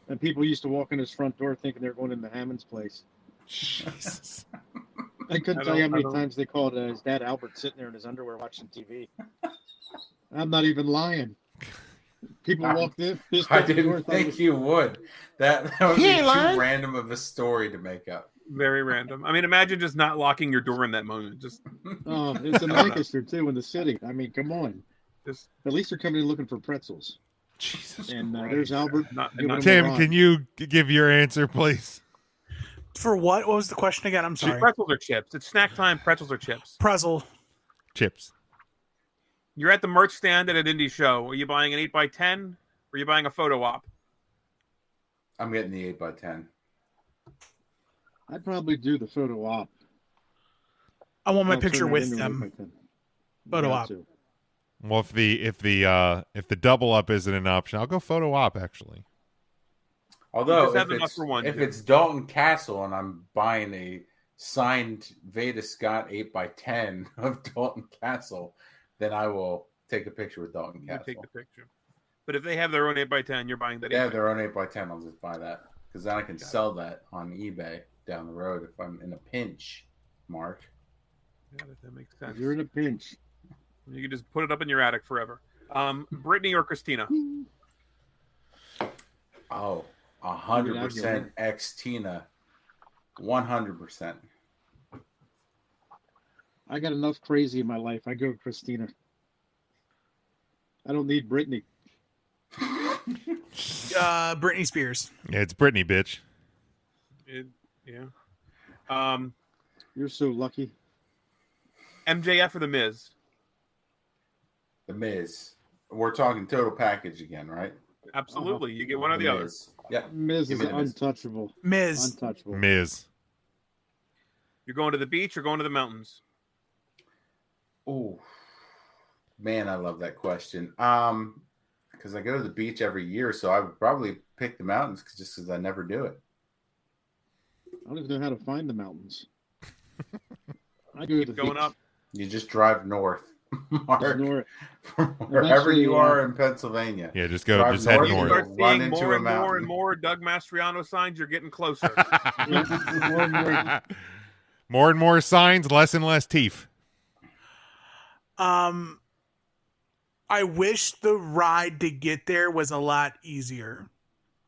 Speaker 6: And people used to walk in his front door thinking they're going into Hammond's place.
Speaker 1: Jesus.
Speaker 6: I couldn't
Speaker 2: I
Speaker 6: tell you how
Speaker 2: don't-
Speaker 6: many
Speaker 2: I don't-
Speaker 6: times they called his dad Albert sitting there in his underwear watching TV. I'm not even lying. People walked in. Just
Speaker 3: I
Speaker 6: opened the door,
Speaker 3: didn't
Speaker 6: thought it
Speaker 3: think
Speaker 6: was-
Speaker 3: you would. That would
Speaker 5: He
Speaker 3: be
Speaker 5: ain't
Speaker 3: too
Speaker 5: lying.
Speaker 3: random of a story to make up.
Speaker 2: Very random. I mean, imagine just not locking your door in that moment. Just
Speaker 6: Oh, it's in Lancaster too, in the city. I mean, come on.
Speaker 2: Just
Speaker 6: At least they're coming in looking for pretzels.
Speaker 1: Jesus
Speaker 6: And
Speaker 1: Christ.
Speaker 6: there's Albert.
Speaker 2: not,
Speaker 6: giving
Speaker 2: not
Speaker 6: them
Speaker 1: Tim,
Speaker 6: a run.
Speaker 1: can you give your answer, please?
Speaker 4: For what? What was the question again? I'm sorry.
Speaker 2: pretzels or chips. It's snack time. Pretzels or chips.
Speaker 4: Pretzel.
Speaker 1: Chips.
Speaker 2: You're at the merch stand at an indie show. Are you buying an 8x10 or are you buying a photo op?
Speaker 3: I'm getting the 8x10.
Speaker 6: I'd probably do the photo op.
Speaker 4: I want my
Speaker 6: I'll turn
Speaker 4: picture
Speaker 6: that
Speaker 4: with
Speaker 6: into an
Speaker 4: them.
Speaker 6: 8x10.
Speaker 4: Photo
Speaker 6: Got
Speaker 4: op.
Speaker 6: to.
Speaker 1: Well, if the double up isn't an option, I'll go photo op actually.
Speaker 3: Although,
Speaker 2: just have
Speaker 3: if
Speaker 2: enough for one,
Speaker 3: if
Speaker 2: Jim.
Speaker 3: it's Dalton Castle and I'm buying a signed Veda Scott 8x10 of Dalton Castle, then I will take a picture with Dalton
Speaker 2: You
Speaker 3: Castle.
Speaker 2: take the picture. But if they have their own 8x10, you're buying that.
Speaker 3: Yeah,
Speaker 2: 8x10.
Speaker 3: their own 8x10. I'll just buy that because then I can sell that on eBay down the road if I'm in a pinch, Mark.
Speaker 2: Yeah, that makes sense.
Speaker 6: If you're in a pinch.
Speaker 2: You can just put it up in your attic forever. Brittany or Christina?
Speaker 3: Oh, 100% X Tina. 100%.
Speaker 6: I got enough crazy in my life. I go Christina. I don't need Brittany.
Speaker 4: Britney Spears.
Speaker 1: Yeah, it's Brittany, bitch.
Speaker 2: Yeah.
Speaker 6: You're so lucky.
Speaker 2: MJF or The Miz?
Speaker 3: The Miz. We're talking total package again, right?
Speaker 2: Absolutely. You get one or the other.
Speaker 3: Miz. Yep.
Speaker 6: Miz
Speaker 3: Give
Speaker 6: is
Speaker 3: me the Miz.
Speaker 6: untouchable.
Speaker 4: Miz.
Speaker 6: Untouchable.
Speaker 1: Miz.
Speaker 2: You're going to the beach or going to the mountains?
Speaker 3: Oh, man, I love that question. Because I go to the beach every year, so I would probably pick the mountains just because I never do it.
Speaker 6: I don't even know how to find the mountains. I go to the
Speaker 2: Going
Speaker 6: beach.
Speaker 2: up.
Speaker 3: You just drive north, Mark,
Speaker 6: Ignore it.
Speaker 3: from wherever
Speaker 6: Eventually,
Speaker 3: you are in Pennsylvania.
Speaker 1: Yeah, just go.
Speaker 3: Drive
Speaker 1: Just head
Speaker 3: north.
Speaker 2: You
Speaker 1: north.
Speaker 2: start
Speaker 3: Run
Speaker 2: seeing
Speaker 3: into
Speaker 2: more
Speaker 3: a
Speaker 2: and more
Speaker 3: mountain.
Speaker 2: and more Doug Mastriano signs. You're getting closer.
Speaker 6: More and more.
Speaker 1: More and more signs, less and less teeth.
Speaker 4: I wish the ride to get there was a lot easier.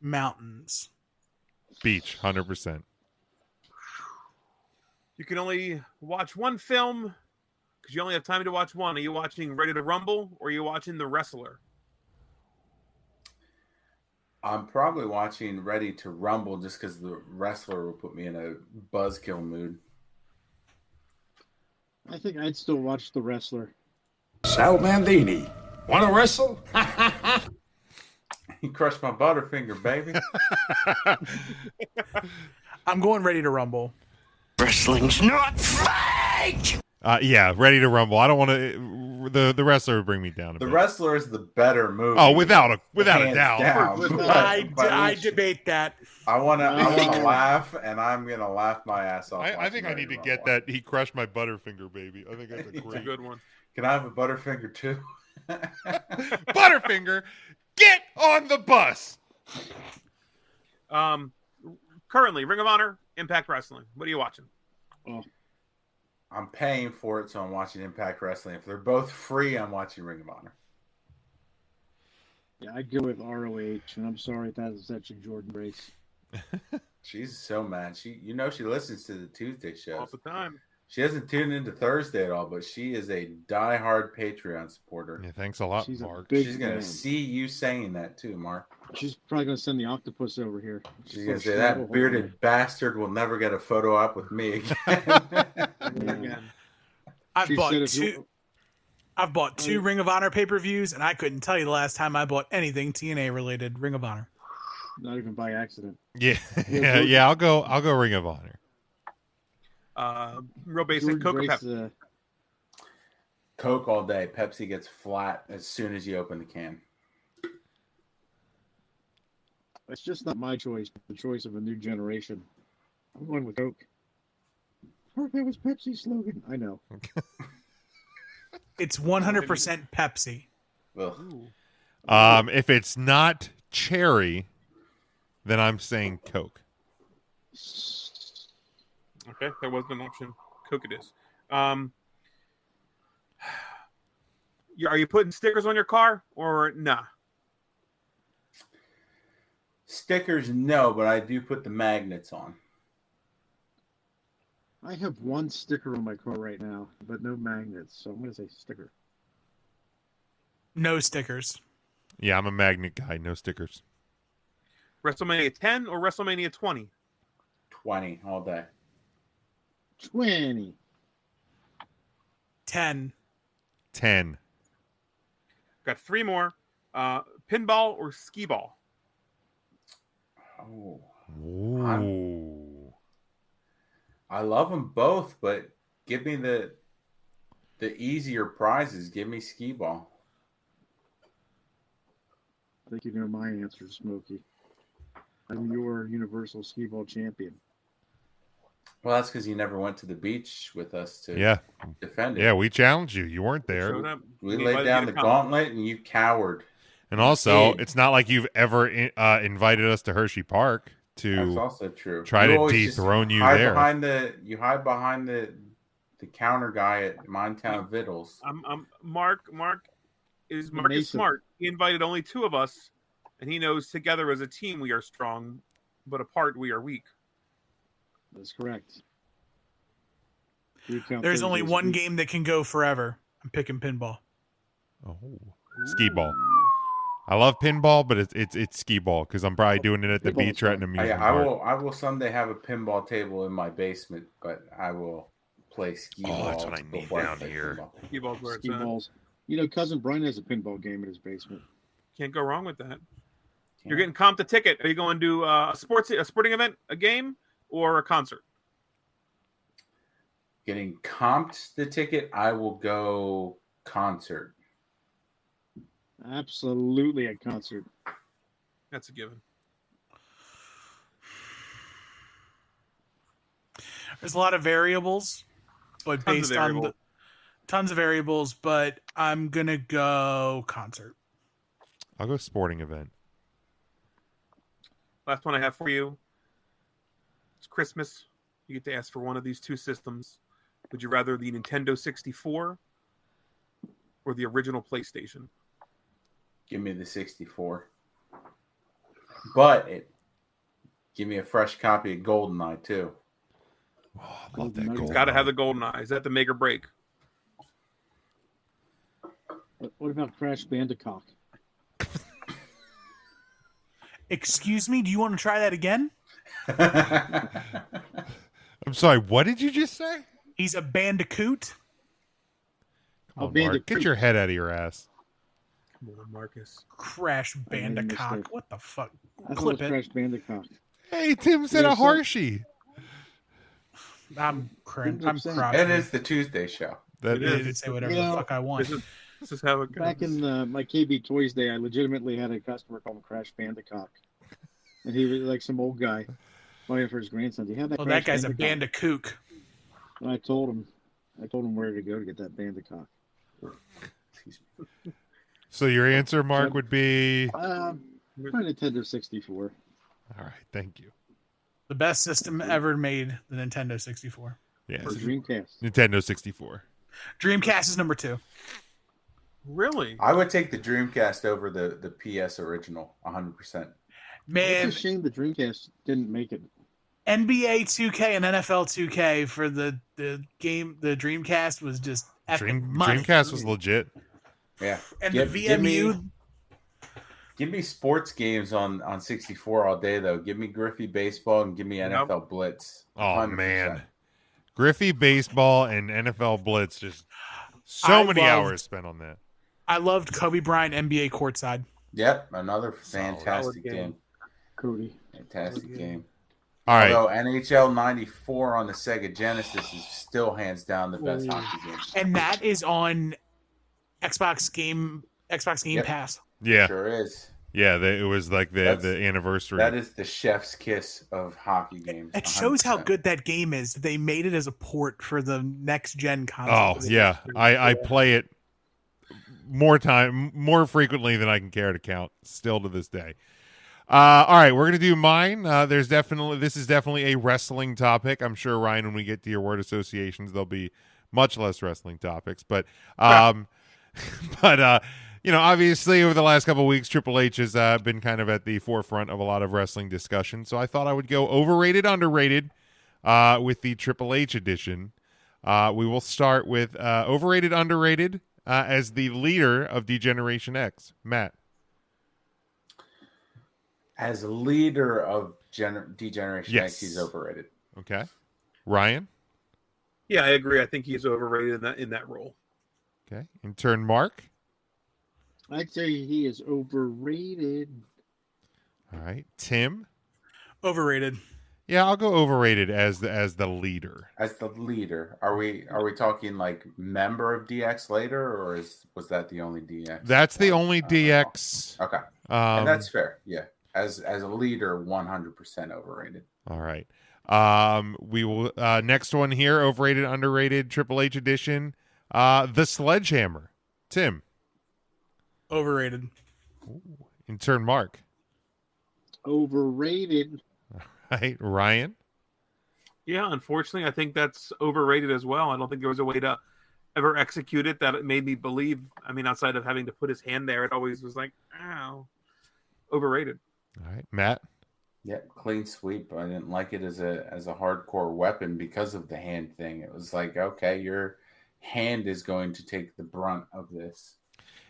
Speaker 4: Mountains.
Speaker 1: Beach, 100%.
Speaker 2: You can only watch one film because you only have time to watch one. Are you watching Ready to Rumble or are you watching The Wrestler?
Speaker 3: I'm probably watching Ready to Rumble just because the wrestler will put me in a buzzkill mood.
Speaker 6: I think I'd still watch The Wrestler.
Speaker 7: Sal Mandini. Want to wrestle?
Speaker 3: He crushed my Butterfinger, baby.
Speaker 4: I'm going Ready to Rumble.
Speaker 7: Wrestling's not fake!
Speaker 1: Yeah, Ready to Rumble. I don't want to. The wrestler would bring me down a
Speaker 3: The
Speaker 1: bit.
Speaker 3: Wrestler is the better movie.
Speaker 1: Oh, without a
Speaker 3: Hands
Speaker 1: doubt.
Speaker 3: down.
Speaker 4: I debate that.
Speaker 3: I want to laugh, and I'm going to laugh my ass off.
Speaker 1: I think I need to get that. He crushed my Butterfinger, baby. I think that's
Speaker 2: It's a good one.
Speaker 3: Can I have a Butterfinger too?
Speaker 1: Butterfinger, get on the bus.
Speaker 2: Currently, Ring of Honor, Impact Wrestling. What are you watching?
Speaker 6: Oh,
Speaker 3: I'm paying for it, so I'm watching Impact Wrestling. If they're both free, I'm watching Ring of Honor.
Speaker 6: yeah, I'd go with ROH, and I'm sorry that is such a Jordan race.
Speaker 3: She's so mad. She listens to the Tuesday shows
Speaker 2: All the time.
Speaker 3: She hasn't tuned into Thursday at all, but she is a diehard Patreon supporter.
Speaker 1: Yeah, thanks a lot,
Speaker 6: She's a
Speaker 1: Mark.
Speaker 6: big
Speaker 3: She's gonna
Speaker 6: fan.
Speaker 3: see you saying that too, Mark.
Speaker 6: She's probably going to send the octopus over here.
Speaker 3: She's gonna say that bearded bastard will never get a photo op with me again.
Speaker 2: Again.
Speaker 4: I've
Speaker 6: She
Speaker 4: bought
Speaker 6: said if
Speaker 4: two.
Speaker 6: you-
Speaker 4: I've bought two Ring of Honor pay-per-views, and I couldn't tell you the last time I bought anything TNA related. Ring of Honor.
Speaker 6: Not even by accident.
Speaker 1: Yeah, yeah. I'll go Ring of Honor.
Speaker 2: Real basic Coke or
Speaker 6: Jordan
Speaker 2: Pepsi?
Speaker 6: race,
Speaker 3: Coke all day. Pepsi gets flat as soon as you open the can.
Speaker 6: it's just not my choice, but the choice of a new generation. I'm going with Coke. Or that was Pepsi's slogan. I know.
Speaker 4: It's 100% Pepsi.
Speaker 3: Ugh.
Speaker 1: If it's not cherry, then I'm saying Coke.
Speaker 2: Okay, that wasn't an option. Coke it is. Are you putting stickers on your car or nah?
Speaker 3: Stickers, no, but I do put the magnets on.
Speaker 6: I have one sticker on my car right now, but no magnets, so I'm going to say sticker.
Speaker 4: No stickers.
Speaker 1: Yeah, I'm a magnet guy. No stickers.
Speaker 2: WrestleMania 10 or WrestleMania 20?
Speaker 3: 20 all day.
Speaker 6: 20.
Speaker 4: 10.
Speaker 1: 10.
Speaker 2: Got three more. Pinball or skee ball?
Speaker 3: Oh,
Speaker 1: Ooh.
Speaker 3: I love them both, but give me the easier prizes. Give me skee ball.
Speaker 6: I think you know my answer, Smokey. I'm your Universal Skee Ball champion.
Speaker 3: Well, that's because you never went to the beach with us to
Speaker 1: Yeah.
Speaker 3: defend it.
Speaker 1: Yeah, we challenged you. You weren't there.
Speaker 2: Showed up.
Speaker 3: We
Speaker 2: We
Speaker 3: laid
Speaker 2: invited
Speaker 3: down
Speaker 2: you
Speaker 3: the
Speaker 2: to come.
Speaker 3: gauntlet and you cowered.
Speaker 1: And also,
Speaker 3: Did.
Speaker 1: it's not like you've ever invited us to Hershey Park
Speaker 3: That's
Speaker 1: to
Speaker 3: also true.
Speaker 1: try
Speaker 3: You
Speaker 1: to
Speaker 3: always just
Speaker 1: dethrone you
Speaker 3: hide
Speaker 1: there.
Speaker 3: You hide behind the counter guy at Minetown Vittles.
Speaker 2: Mark is
Speaker 6: Mason.
Speaker 2: smart. He invited only two of us, and he knows together as a team we are strong, but apart we are weak.
Speaker 6: That's correct. You count
Speaker 4: There's
Speaker 6: those
Speaker 4: only
Speaker 6: as
Speaker 4: one
Speaker 6: weak.
Speaker 4: game that can go forever. I'm picking pinball.
Speaker 1: Oh, skee ball. I love pinball, but it's skee ball because I'm probably doing it at the
Speaker 6: Pinball's
Speaker 1: beach or at an
Speaker 6: fun.
Speaker 1: amusement
Speaker 3: I
Speaker 1: park.
Speaker 3: will someday have a pinball table in my basement, but I will play skee ball.
Speaker 1: that's what I need
Speaker 3: before
Speaker 1: down
Speaker 3: play
Speaker 1: here.
Speaker 3: pinball.
Speaker 2: Skee ball's where it's
Speaker 6: Skee
Speaker 2: at.
Speaker 6: balls. You know, cousin Brian has a pinball game in his basement.
Speaker 2: Can't go wrong with that. You're getting comped a ticket. Are you going to a sporting event, a game, or a concert?
Speaker 3: Getting comped the ticket, I will go concert.
Speaker 6: Absolutely a concert.
Speaker 2: That's a given.
Speaker 4: There's a lot of variables, but
Speaker 2: Tons of
Speaker 4: based on
Speaker 2: variables.
Speaker 4: tons of variables, but I'm gonna go concert.
Speaker 1: I'll go sporting event.
Speaker 2: Last one I have for you. It's Christmas. You get to ask for one of these two systems. Would you rather the Nintendo 64 or the original PlayStation?
Speaker 3: Give me the 64. But give me a fresh copy of GoldenEye too.
Speaker 1: Oh, I love that
Speaker 6: Golden
Speaker 1: gold.
Speaker 2: Got to have the golden eye. Is that the make or break?
Speaker 6: What about Crash Bandicoot?
Speaker 4: Excuse me, do you want to try that again?
Speaker 1: I'm sorry, what did you just say?
Speaker 4: He's a bandicoot.
Speaker 1: Come on, Mark, get your head out of your ass.
Speaker 2: Come on, Marcus.
Speaker 4: Crash Bandicoot. What the fuck?
Speaker 6: I thought
Speaker 4: Clip
Speaker 6: it was
Speaker 4: it.
Speaker 6: Crash Bandicoot.
Speaker 1: Hey, Tim said
Speaker 6: Yeah,
Speaker 1: a harshie.
Speaker 4: I'm
Speaker 6: saying?
Speaker 4: crouching.
Speaker 3: It is the Tuesday show.
Speaker 1: That
Speaker 2: It
Speaker 4: I
Speaker 2: is.
Speaker 4: can say whatever
Speaker 6: You
Speaker 4: the
Speaker 6: know,
Speaker 4: fuck I want.
Speaker 2: This is how it goes.
Speaker 6: Back in my KB Toys day, I legitimately had a customer call him Crash Bandicoot. And he was like some old guy buying it for his grandson. Do you have that?
Speaker 4: Well,
Speaker 6: Crash
Speaker 4: that guy's a
Speaker 6: Bandicoot?
Speaker 4: bandicoot.
Speaker 6: And I told him where to go to get that Bandicoot.
Speaker 1: So your answer, Mark, would be
Speaker 6: My Nintendo 64.
Speaker 1: all right. Thank you.
Speaker 4: The best system ever made, the Nintendo 64.
Speaker 1: Yes,
Speaker 6: Or Dreamcast.
Speaker 1: Nintendo 64.
Speaker 4: Dreamcast is number 2.
Speaker 2: Really?
Speaker 3: I would take the Dreamcast over the PS original, 100%.
Speaker 4: Man,
Speaker 6: It's a shame the Dreamcast didn't make it.
Speaker 4: NBA 2K and NFL 2K for the game, the Dreamcast was just epic money.
Speaker 1: Dreamcast was legit.
Speaker 3: Yeah.
Speaker 4: And
Speaker 3: Give-
Speaker 4: the
Speaker 3: give me-
Speaker 4: VMU,
Speaker 3: Give me sports games on 64 all day, though. Give me Griffey Baseball and give me NFL Blitz.
Speaker 1: Oh
Speaker 3: 100%.
Speaker 1: man, Griffey Baseball and NFL Blitz, just so many hours spent on that.
Speaker 4: I loved Kobe Bryant NBA courtside.
Speaker 3: Yep, another
Speaker 2: Solid
Speaker 3: fantastic
Speaker 2: game.
Speaker 3: game.
Speaker 6: Cody.
Speaker 3: Fantastic game.
Speaker 1: All right,
Speaker 3: Although NHL 94 on the Sega Genesis is still hands down the best hockey game.
Speaker 4: And that is on Xbox Game
Speaker 3: Yep.
Speaker 4: Pass.
Speaker 1: yeah,
Speaker 3: Sure is.
Speaker 1: yeah. It was like the anniversary.
Speaker 3: That is the chef's kiss of hockey games.
Speaker 4: It shows how
Speaker 3: 100%.
Speaker 4: good that game is. They made it as a port for the next gen console.
Speaker 1: Oh yeah, I play it more frequently than I can care to count. Still to this day. All right, we're gonna do mine. This is definitely a wrestling topic. I'm sure, Ryan, when we get to your word associations, there'll be much less wrestling topics. But obviously over the last couple of weeks, Triple H has been kind of at the forefront of a lot of wrestling discussion. So I thought I would go overrated, underrated with the Triple H edition. We will start with overrated, underrated as the leader of D-Generation X, Matt.
Speaker 3: As a leader of D-Generation
Speaker 1: Yes.
Speaker 3: X, he's overrated.
Speaker 1: Okay, Ryan.
Speaker 2: Yeah, I agree. I think he's overrated in that role.
Speaker 1: Okay, in turn, Mark.
Speaker 6: I'd say he is overrated.
Speaker 1: All right, Tim.
Speaker 4: Overrated.
Speaker 1: Yeah, I'll go overrated as the leader.
Speaker 3: As the leader, are we talking like member of DX later, or was that the only DX?
Speaker 1: That's the only DX.
Speaker 3: Okay, and that's fair. Yeah, as a leader, 100% overrated.
Speaker 1: All right. We will next one here, overrated, underrated, Triple H edition. The Sledgehammer. Tim.
Speaker 4: Overrated.
Speaker 1: In turn, Mark.
Speaker 6: Overrated.
Speaker 1: Right, Ryan.
Speaker 2: Yeah, unfortunately, I think that's overrated as well. I don't think there was a way to ever execute it that it made me believe. I mean, outside of having to put his hand there, it always was like, ow, overrated.
Speaker 1: All right, Matt.
Speaker 3: Yeah, clean sweep. I didn't like it as a hardcore weapon because of the hand thing. It was like, okay, your hand is going to take the brunt of this.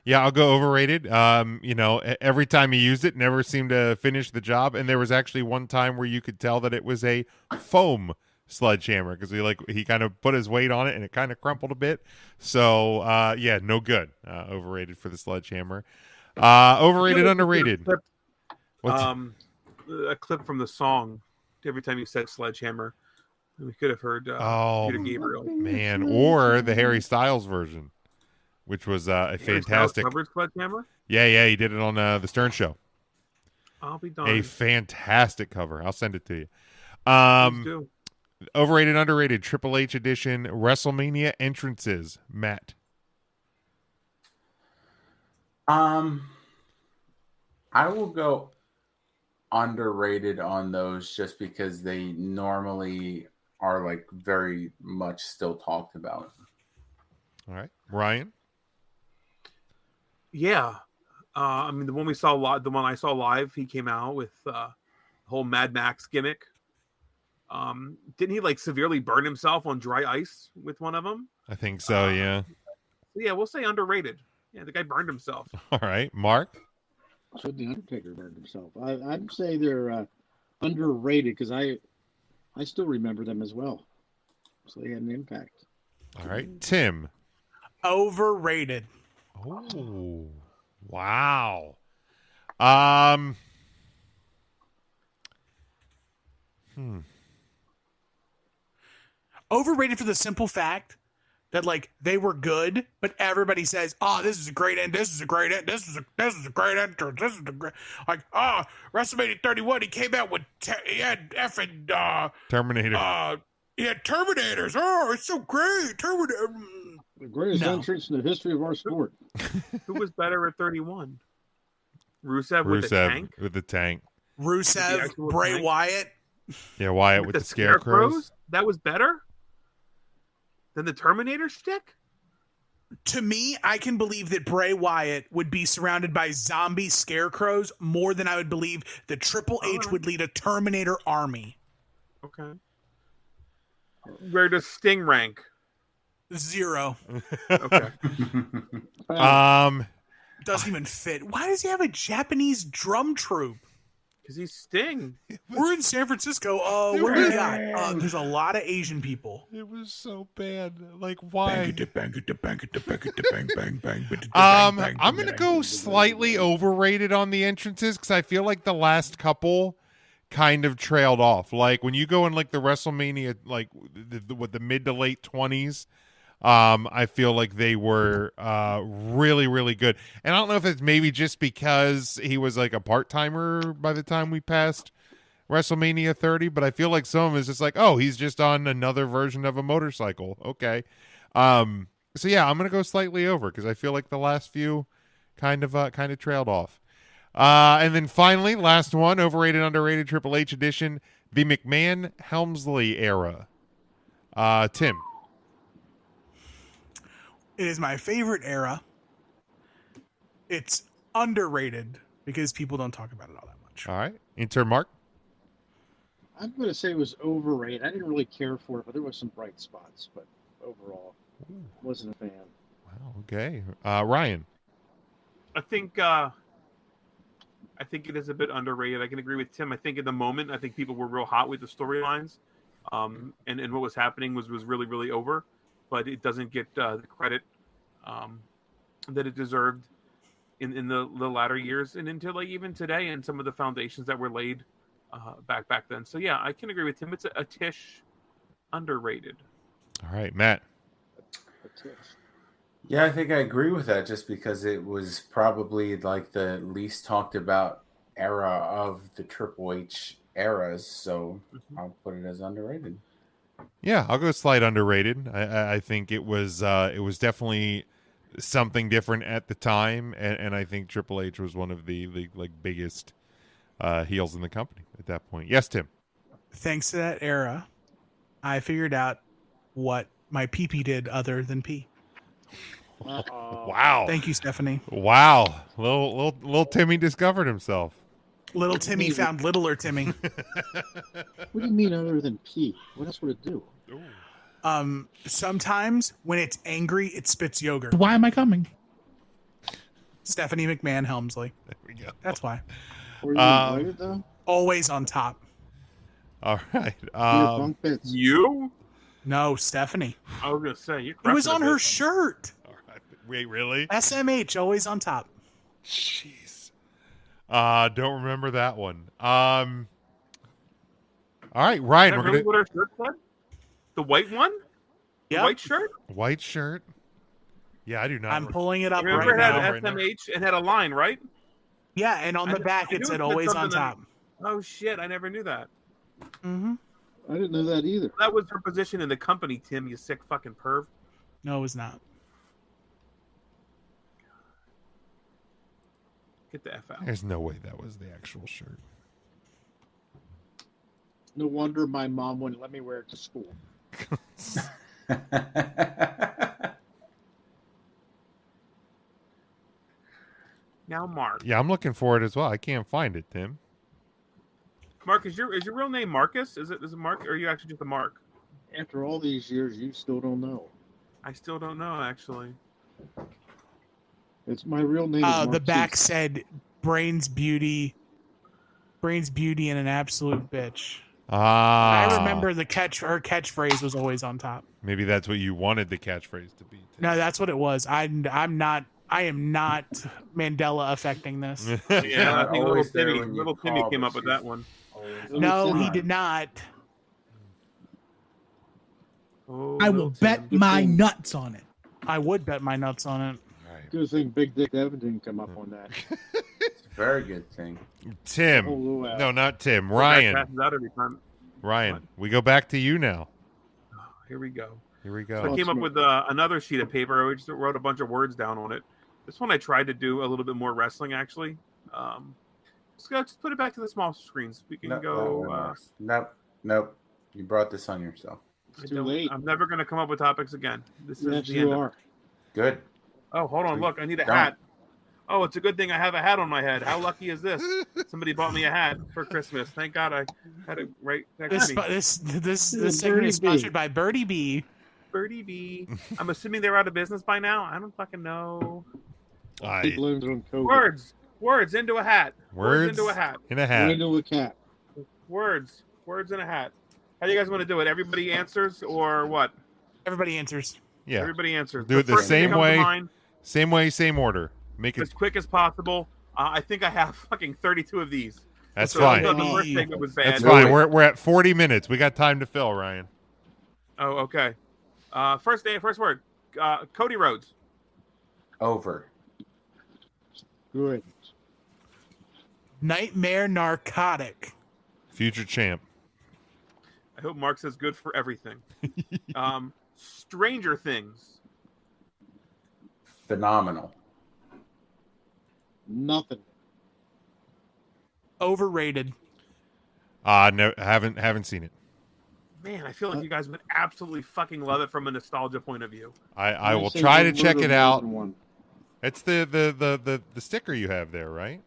Speaker 1: Yeah, I'll go overrated. Every time he used it, never seemed to finish the job. And there was actually one time where you could tell that it was a foam sledgehammer because he kind of put his weight on it and it kind of crumpled a bit. So no good. Overrated for the sledgehammer. Overrated, underrated.
Speaker 2: A clip from the song. Every time you said sledgehammer, we could have heard Peter Gabriel.
Speaker 1: Man, or the Harry Styles version, which was a fantastic
Speaker 2: covered sledgehammer.
Speaker 1: Yeah, he did it on the Stern Show.
Speaker 2: I'll be darned.
Speaker 1: A fantastic cover. I'll send it to you.
Speaker 2: Please do.
Speaker 1: Overrated, underrated, Triple H edition, WrestleMania entrances, Matt.
Speaker 3: I will go underrated on those just because they normally are like very much still talked about.
Speaker 1: All right, Ryan.
Speaker 2: Yeah, I mean the one I saw live, he came out with the whole Mad Max gimmick. Didn't he like severely burn himself on dry ice with one of them?
Speaker 1: I think so. Yeah.
Speaker 2: Yeah, we'll say underrated. Yeah, the guy burned himself.
Speaker 1: All right, Mark.
Speaker 6: Should the Undertaker burned himself? I'd say they're underrated because I still remember them as well. So they had an impact.
Speaker 1: All right, Tim.
Speaker 4: Overrated.
Speaker 1: Oh, wow.
Speaker 4: Overrated for the simple fact that like they were good, but everybody says, "Oh, this is a great end. This is a great end. This is a great entrance. This is a great like WrestleMania 31. He came out with he had effing
Speaker 1: Terminator.
Speaker 4: he had Terminators. Oh, it's so great, Terminator.
Speaker 6: The greatest entrance in the history of our sport.
Speaker 2: Who was better at 31? Rusev with the tank.
Speaker 1: With the tank.
Speaker 4: Rusev, Bray
Speaker 2: tank?
Speaker 4: Wyatt.
Speaker 1: Yeah, Wyatt with the scarecrows.
Speaker 2: That was better than the Terminator shtick?
Speaker 4: To me, I can believe that Bray Wyatt would be surrounded by zombie scarecrows more than I would believe that Triple H would lead a Terminator army.
Speaker 2: Okay. Where does Sting rank?
Speaker 4: 0.
Speaker 2: Okay.
Speaker 4: Doesn't even fit. Why does he have a Japanese drum troupe?
Speaker 2: Because he's Sting.
Speaker 4: We're in San Francisco. What do we got? There's a lot of Asian people.
Speaker 1: It was so bad. Like, why?
Speaker 4: Bang,
Speaker 1: I'm going to go slightly overrated on the entrances because I feel like the last couple kind of trailed off. Like, when you go in, like, the WrestleMania, like, the mid to late 20s, I feel like they were really, really good. And I don't know if it's maybe just because he was like a part-timer by the time we passed WrestleMania 30, but I feel like some of them is just like, oh, he's just on another version of a motorcycle. Okay. So yeah, I'm going to go slightly over because I feel like the last few kind of trailed off. And then finally, last one, overrated, underrated Triple H edition, the McMahon Helmsley era. Tim.
Speaker 4: It is my favorite era. It's underrated because people don't talk about it all that much.
Speaker 1: All right. Intern Mark?
Speaker 6: I'm going to say it was overrated. I didn't really care for it, but there was some bright spots. But overall, wasn't a fan.
Speaker 1: Wow, okay. Ryan?
Speaker 2: I think it is a bit underrated. I can agree with Tim. I think in the moment, I think people were real hot with the storylines. And what was happening was really, really over. But it doesn't get the credit that it deserved in the latter years and into like even today and some of the foundations that were laid back then. So yeah, I can agree with Tim. It's a tish underrated.
Speaker 1: All right, Matt.
Speaker 3: Yeah, I think I agree with that just because it was probably like the least talked about era of the Triple H eras. So I'll put it as underrated.
Speaker 1: Yeah, I'll go slight underrated. I think it was definitely something different at the time, and I think Triple H was one of the like biggest heels in the company at that point. Yes, Tim.
Speaker 4: Thanks to that era, I figured out what my pee-pee did other than pee.
Speaker 1: Wow.
Speaker 4: Thank you, Stephanie.
Speaker 1: Wow. Little Timmy discovered himself.
Speaker 4: Little Timmy found littler Timmy.
Speaker 6: What do you mean other than pee? What else would it do?
Speaker 4: Sometimes when it's angry, it spits yogurt.
Speaker 8: Why am I coming?
Speaker 4: Stephanie McMahon Helmsley.
Speaker 1: There we go.
Speaker 4: That's why.
Speaker 6: Were you invited though?
Speaker 4: Always on top.
Speaker 1: All right.
Speaker 6: Bunk bits.
Speaker 2: You?
Speaker 4: No, Stephanie.
Speaker 2: I was gonna say you.
Speaker 4: It was on her shirt.
Speaker 1: All right. Wait, really?
Speaker 4: SMH, always on top.
Speaker 1: Jeez. Don't remember that one. All right, Ryan.
Speaker 2: Is that really what our shirt said? The white one?
Speaker 4: Yeah.
Speaker 2: The white shirt?
Speaker 1: White shirt. Yeah, I do not.
Speaker 4: I'm pulling it up
Speaker 2: Remember
Speaker 4: right
Speaker 2: it
Speaker 4: now.
Speaker 2: had SMH and had a line, right?
Speaker 4: Yeah, and on the back it said always on top.
Speaker 2: Oh shit! I never knew that.
Speaker 4: Mm-hmm.
Speaker 6: I didn't know that either.
Speaker 2: That was her position in the company, Tim. You sick fucking perv.
Speaker 4: No, it was not.
Speaker 2: Get the F out.
Speaker 1: There's no way that was the actual shirt.
Speaker 6: No wonder my mom wouldn't let me wear it to school.
Speaker 2: Now, Mark.
Speaker 1: Yeah, I'm looking for it as well. I can't find it, Tim.
Speaker 2: Mark, is your real name Marcus? Is it Mark, or are you actually just a Mark?
Speaker 6: After all these years, you still don't know.
Speaker 2: I still don't know, actually.
Speaker 6: It's my real name.
Speaker 4: The back said Brains Beauty, and an absolute bitch.
Speaker 1: Ah,
Speaker 4: I remember her catchphrase was always on top.
Speaker 1: Maybe that's what you wanted the catchphrase to be.
Speaker 4: No, that's what it was. I am not Mandela affecting this.
Speaker 2: Yeah, I think
Speaker 3: Always there when you
Speaker 2: little Timmy
Speaker 3: call,
Speaker 2: came
Speaker 3: but
Speaker 2: up with
Speaker 3: she's
Speaker 2: that one.
Speaker 3: always
Speaker 4: No,
Speaker 3: on
Speaker 4: he
Speaker 3: time.
Speaker 4: did not.
Speaker 2: Oh,
Speaker 8: I will
Speaker 2: little
Speaker 8: bet
Speaker 2: Tim.
Speaker 8: my nuts on it.
Speaker 4: I would bet my nuts on it.
Speaker 6: Good thing Big Dick Evan didn't come up on that.
Speaker 3: It's a very good thing.
Speaker 1: Tim.
Speaker 6: Oh, luau.
Speaker 1: No, not Tim.
Speaker 2: That
Speaker 1: Ryan.
Speaker 2: passes out every time.
Speaker 1: Ryan,
Speaker 2: What?
Speaker 1: we go back to you now.
Speaker 2: Here we go.
Speaker 1: Here we
Speaker 2: So I
Speaker 1: go.
Speaker 2: came up with another sheet of paper. I just wrote a bunch of words down on it. This one I tried to do a little bit more wrestling, actually. Just put it back to the small screens. We can
Speaker 3: No, that
Speaker 2: go.
Speaker 3: one works. Nope. You brought this on yourself.
Speaker 6: It's too late.
Speaker 2: I'm never going to come up with topics again. This is
Speaker 6: Yes,
Speaker 2: the
Speaker 6: you
Speaker 2: end.
Speaker 6: are.
Speaker 3: Good.
Speaker 2: Oh, hold on. Look, I need a
Speaker 3: Don't.
Speaker 2: hat. Oh, it's a good thing I have a hat on my head. How lucky is this? Somebody bought me a hat for Christmas. Thank God I had it right next to me.
Speaker 4: This segment is sponsored by Birdie Bee.
Speaker 2: Birdie Bee. I'm assuming they're out of business by now. I don't fucking know.
Speaker 6: He blames it on COVID.
Speaker 2: Words into a hat.
Speaker 1: Words
Speaker 2: into a hat.
Speaker 1: in a hat.
Speaker 6: Into a cat.
Speaker 2: Words in a hat. How do you guys want to do it? Everybody answers or what?
Speaker 4: Everybody answers.
Speaker 1: Yeah.
Speaker 2: Everybody answers.
Speaker 1: Do it the
Speaker 2: first thing
Speaker 1: same
Speaker 2: that comes to
Speaker 1: way.
Speaker 2: mind,
Speaker 1: Same way, same order. Make
Speaker 2: as
Speaker 1: it.
Speaker 2: quick as possible. I think I have fucking 32 of these.
Speaker 1: That's
Speaker 2: So
Speaker 1: fine.
Speaker 2: I thought the first segment was bad.
Speaker 1: That's fine. We're at 40 minutes. We got time to fill, Ryan.
Speaker 2: Oh, okay. First word. Cody Rhodes.
Speaker 3: Over.
Speaker 6: Good.
Speaker 4: Nightmare narcotic.
Speaker 1: Future champ.
Speaker 2: I hope Mark says good for everything. Stranger Things.
Speaker 3: Phenomenal.
Speaker 6: Nothing.
Speaker 4: Overrated.
Speaker 1: No, haven't seen it.
Speaker 2: Man, I feel like you guys would absolutely fucking love it from a nostalgia point of view.
Speaker 1: I will
Speaker 6: say
Speaker 1: try to
Speaker 6: one
Speaker 1: check
Speaker 6: word
Speaker 1: it
Speaker 6: or
Speaker 1: out.
Speaker 6: more than one.
Speaker 1: It's the sticker you have there, right?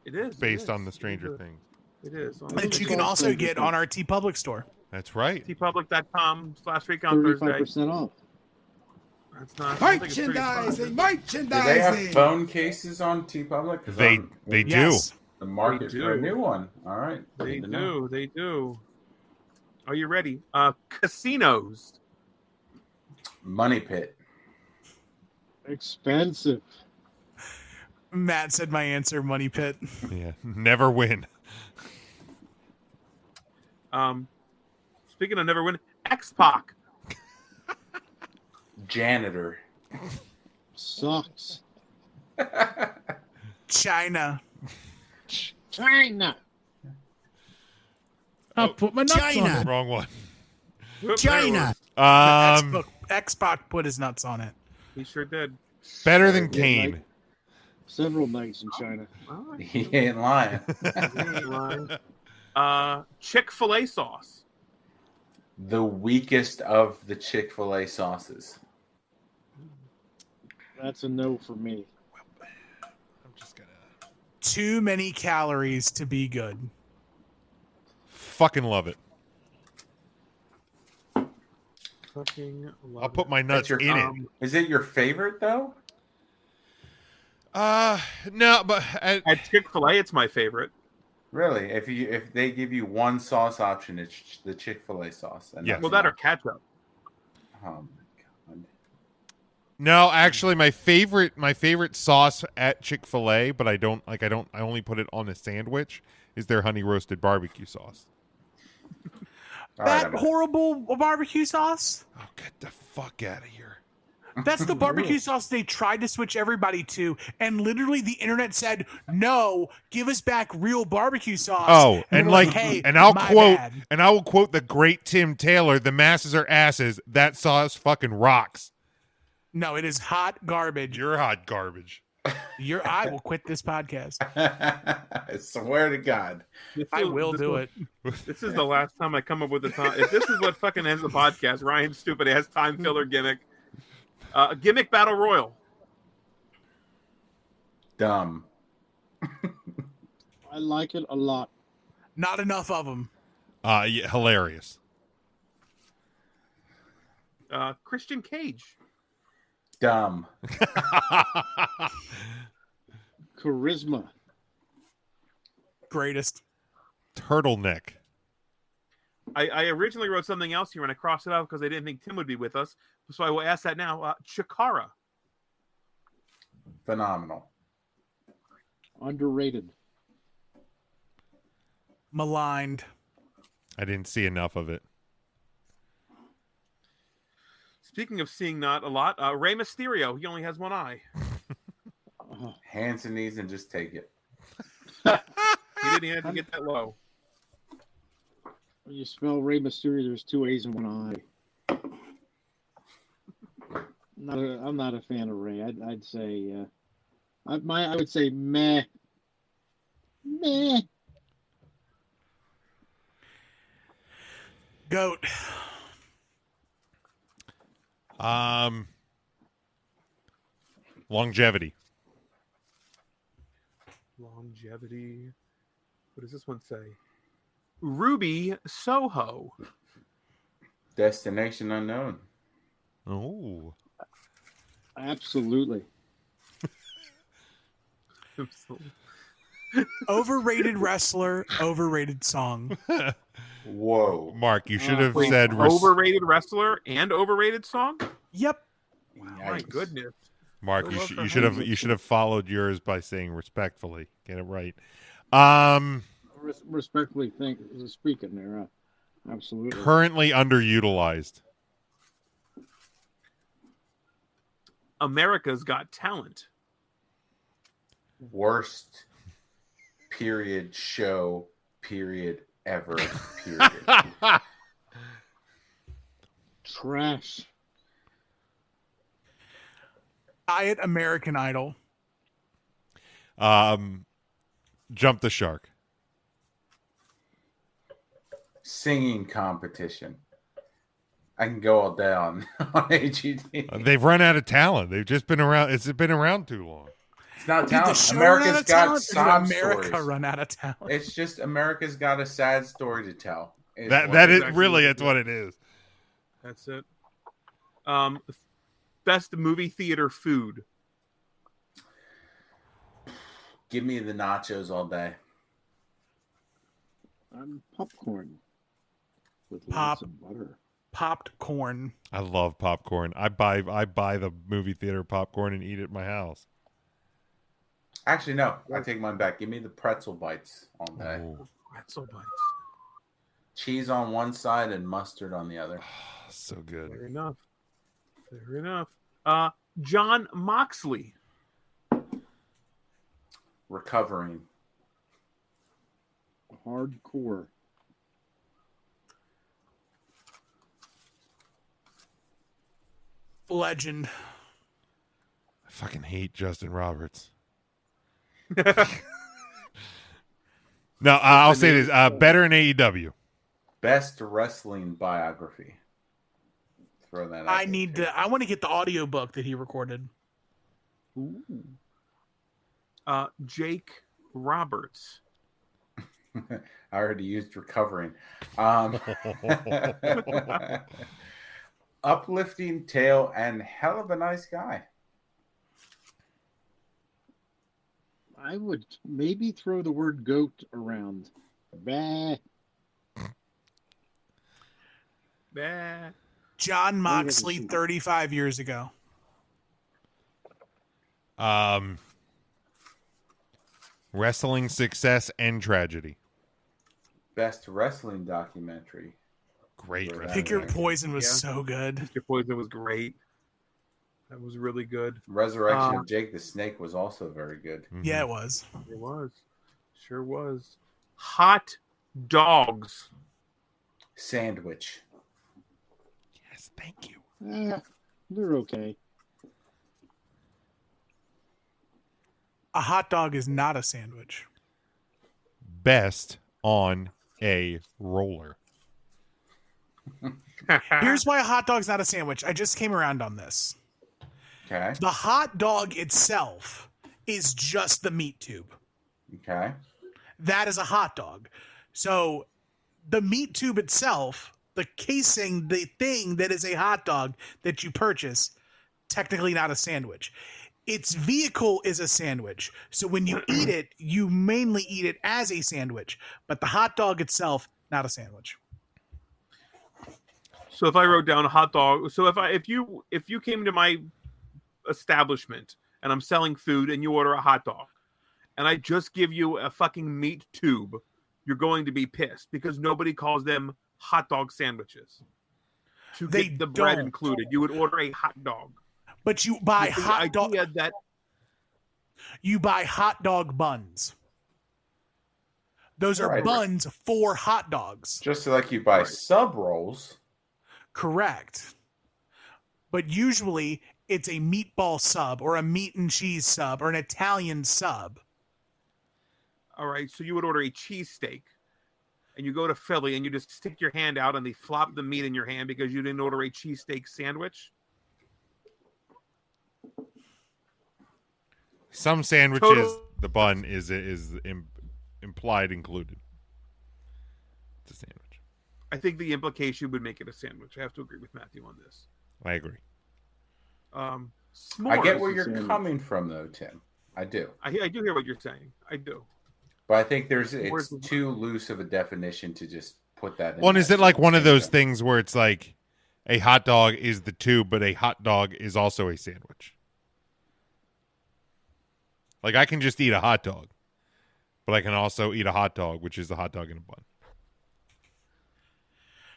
Speaker 2: It is.
Speaker 1: Based on the Stranger Things.
Speaker 2: It is.
Speaker 4: That you can also get on our T Public store.
Speaker 1: That's right.
Speaker 2: tpublic.com/week on Thursday.
Speaker 6: 35% off.
Speaker 2: That's not. I don't think it's 35.
Speaker 3: Do they have phone cases on TeePublic? 'Cause
Speaker 1: They
Speaker 3: I'm
Speaker 1: do.
Speaker 4: Yes.
Speaker 3: the market
Speaker 2: They
Speaker 3: for a
Speaker 2: do.
Speaker 3: new one. All right.
Speaker 2: They
Speaker 3: Good to know.
Speaker 2: do. They do. Are you ready? Casinos.
Speaker 3: Money Pit.
Speaker 6: Expensive.
Speaker 4: Matt said my answer, Money Pit.
Speaker 1: Yeah. Never win.
Speaker 2: Speaking of never win, X-Pac.
Speaker 3: Janitor.
Speaker 6: Sucks.
Speaker 4: China.
Speaker 6: China.
Speaker 8: I'll put my nuts on it.
Speaker 1: Wrong one.
Speaker 2: Whoop,
Speaker 8: China.
Speaker 2: there it was.
Speaker 4: X-Pac put his nuts on it.
Speaker 2: He sure did.
Speaker 1: Better than
Speaker 6: Yeah,
Speaker 1: Kane.
Speaker 6: Mike. Several nights in China.
Speaker 2: All right.
Speaker 3: He ain't lying.
Speaker 2: Chick-fil-A sauce.
Speaker 3: The weakest of the Chick-fil-A sauces.
Speaker 6: That's a no for me.
Speaker 1: I'm just gonna
Speaker 4: Too many calories to be good.
Speaker 1: fucking love it.
Speaker 2: Fucking love
Speaker 1: I'll put my nuts
Speaker 3: That's
Speaker 1: in
Speaker 3: your-
Speaker 1: it.
Speaker 3: Is it your favorite though?
Speaker 1: No, but
Speaker 2: At Chick-fil-A, it's my favorite.
Speaker 3: Really? If they give you one sauce option, it's the Chick-fil-A sauce. And
Speaker 1: Yeah.
Speaker 3: that's
Speaker 2: Well, that or
Speaker 3: enough.
Speaker 2: ketchup.
Speaker 3: Oh my god.
Speaker 1: no, actually, my favorite sauce at Chick-fil-A, but I only put it on a sandwich, is their honey roasted barbecue sauce.
Speaker 3: All right,
Speaker 4: That
Speaker 3: I'm-
Speaker 4: horrible barbecue sauce?
Speaker 1: Oh, get the fuck out of here.
Speaker 4: That's the barbecue sauce they tried to switch everybody to, and literally the internet said, "No, give us back real barbecue sauce."
Speaker 1: Oh, and
Speaker 4: we're
Speaker 1: like,
Speaker 4: "Hey,
Speaker 1: and I'll
Speaker 4: my
Speaker 1: quote,
Speaker 4: bad."
Speaker 1: and I will quote the great Tim Taylor: "The masses are asses. That sauce fucking rocks."
Speaker 4: No, it is hot garbage.
Speaker 1: You're hot garbage.
Speaker 4: I will quit this podcast.
Speaker 3: I swear to God.
Speaker 4: I will do it.
Speaker 2: This is the last time I come up with a time. If this is what fucking ends the podcast, Ryan's stupid ass time filler gimmick. Gimmick battle royal.
Speaker 3: Dumb.
Speaker 6: I like it a lot.
Speaker 4: Not enough of them.
Speaker 1: Yeah, hilarious.
Speaker 2: Christian Cage.
Speaker 3: Dumb.
Speaker 6: Charisma.
Speaker 4: Greatest.
Speaker 1: Turtleneck.
Speaker 2: I originally wrote something else here and I crossed it out because I didn't think Tim would be with us. So I will ask that now. Chikara.
Speaker 3: Phenomenal.
Speaker 6: Underrated.
Speaker 4: Maligned.
Speaker 1: I didn't see enough of it.
Speaker 2: Speaking of seeing not a lot, Rey Mysterio. He only has one eye.
Speaker 3: Hands and knees and just take it.
Speaker 2: He didn't even have to get that low.
Speaker 6: When you spell Rey Mysterio, there's 2 A's and 1 I. I'm not a fan of Rey. I'd say I would say meh.
Speaker 4: Goat.
Speaker 1: Longevity.
Speaker 2: Longevity. What does this one say? Ruby Soho.
Speaker 3: Destination unknown.
Speaker 1: Oh.
Speaker 6: Absolutely.
Speaker 4: Overrated wrestler, overrated song.
Speaker 3: Whoa.
Speaker 1: Mark, you should have
Speaker 2: Wait,
Speaker 1: said
Speaker 2: overrated wrestler and overrated song?
Speaker 4: Yep.
Speaker 2: My goodness.
Speaker 1: Mark,
Speaker 2: Go
Speaker 1: you
Speaker 2: for
Speaker 1: should have followed yours by saying respectfully. Get it right.
Speaker 6: Respectfully speaking there. Absolutely.
Speaker 1: Currently underutilized.
Speaker 2: America's Got Talent.
Speaker 3: Worst period show period ever period.
Speaker 6: Trash.
Speaker 4: Diet American Idol.
Speaker 1: Jump the Shark.
Speaker 3: Singing competition. I can go all day on AGT.
Speaker 1: They've run out of talent. They've just been around. It's been around too long.
Speaker 3: It's not
Speaker 4: Did the
Speaker 3: talent.
Speaker 4: show
Speaker 3: America's
Speaker 4: run out of
Speaker 3: got
Speaker 4: talent, or
Speaker 3: sob
Speaker 4: did America
Speaker 3: stories.
Speaker 4: run out of talent?
Speaker 3: It's just America's got a sad story to tell.
Speaker 1: That is
Speaker 2: exactly
Speaker 1: really
Speaker 2: what
Speaker 1: that's what it is.
Speaker 2: That's it. Best movie theater food.
Speaker 3: Give me the nachos all day.
Speaker 6: Popcorn with
Speaker 4: Pop.
Speaker 6: lots of butter.
Speaker 4: Popped corn.
Speaker 1: I love popcorn. I buy the movie theater popcorn and eat it at my house.
Speaker 3: Actually, no. I take mine back. Give me the pretzel bites all day.
Speaker 1: Oh,
Speaker 2: Pretzel bites.
Speaker 3: Cheese on one side and mustard on the other.
Speaker 1: so good.
Speaker 2: Fair enough. Fair enough. John Moxley.
Speaker 3: Recovering.
Speaker 6: Hardcore.
Speaker 4: Legend.
Speaker 1: I fucking hate Justin Roberts. No, I'll say this. Better in AEW.
Speaker 3: Best wrestling biography. Throw that out.
Speaker 4: I want to get the audiobook that he recorded.
Speaker 2: Ooh. Jake Roberts.
Speaker 3: I already used recovering. Uplifting tale and hell of a nice guy.
Speaker 6: I would maybe throw the word goat around. Bah.
Speaker 2: Bah.
Speaker 4: John Moxley, 35 years ago.
Speaker 1: Wrestling success and tragedy.
Speaker 3: Best wrestling documentary.
Speaker 1: Great.
Speaker 3: For that
Speaker 4: Pick Your
Speaker 3: ranking.
Speaker 4: Poison was so good.
Speaker 2: Your Poison was great. That was really good.
Speaker 3: Resurrection of Jake the Snake was also very good.
Speaker 1: Mm-hmm.
Speaker 4: Yeah, it was.
Speaker 2: It was. Sure was. Hot dogs.
Speaker 3: Sandwich.
Speaker 1: Yes, thank you.
Speaker 6: They're okay.
Speaker 4: A hot dog is not a sandwich.
Speaker 1: Best on a roller.
Speaker 4: Here's why a hot dog's not a sandwich. I just came around on this.
Speaker 3: Okay.
Speaker 4: The hot dog itself is just the meat tube.
Speaker 3: Okay.
Speaker 4: That is a hot dog. So the meat tube itself, the casing, the thing that is a hot dog that you purchase, technically not a sandwich. its vehicle is a sandwich. So when you eat it, you mainly eat it as a sandwich. But the hot dog itself, not a sandwich.
Speaker 2: So if I wrote down a hot dog, so if you came to my establishment and I'm selling food and you order a hot dog, and I just give you a fucking meat tube, you're going to be pissed because nobody calls them hot dog sandwiches. To get the bread included, you would order a hot dog.
Speaker 4: But you buy hot dog.
Speaker 2: That
Speaker 4: you buy hot dog buns. Those are buns for hot dogs.
Speaker 3: Just like you buy sub rolls.
Speaker 4: Correct. But usually it's a meatball sub or a meat and cheese sub or an Italian sub.
Speaker 2: All right, so you would order a cheesesteak, and you go to Philly, and you just stick your hand out, and they flop the meat in your hand because you didn't order a cheesesteak sandwich.
Speaker 1: Some sandwiches, the bun is implied included. It's a sandwich.
Speaker 2: I think the implication would make it a sandwich. I have to agree with Matthew on this.
Speaker 1: I agree.
Speaker 3: I get where you're coming from, though, Tim. I do.
Speaker 2: I do hear what you're saying. I do.
Speaker 3: But I think it's too loose of a definition to just put that in.
Speaker 1: Well, is it like one of those things where it's like a hot dog is the tube, but a hot dog is also a sandwich? Like I can just eat a hot dog, but I can also eat a hot dog, which is a hot dog in a bun.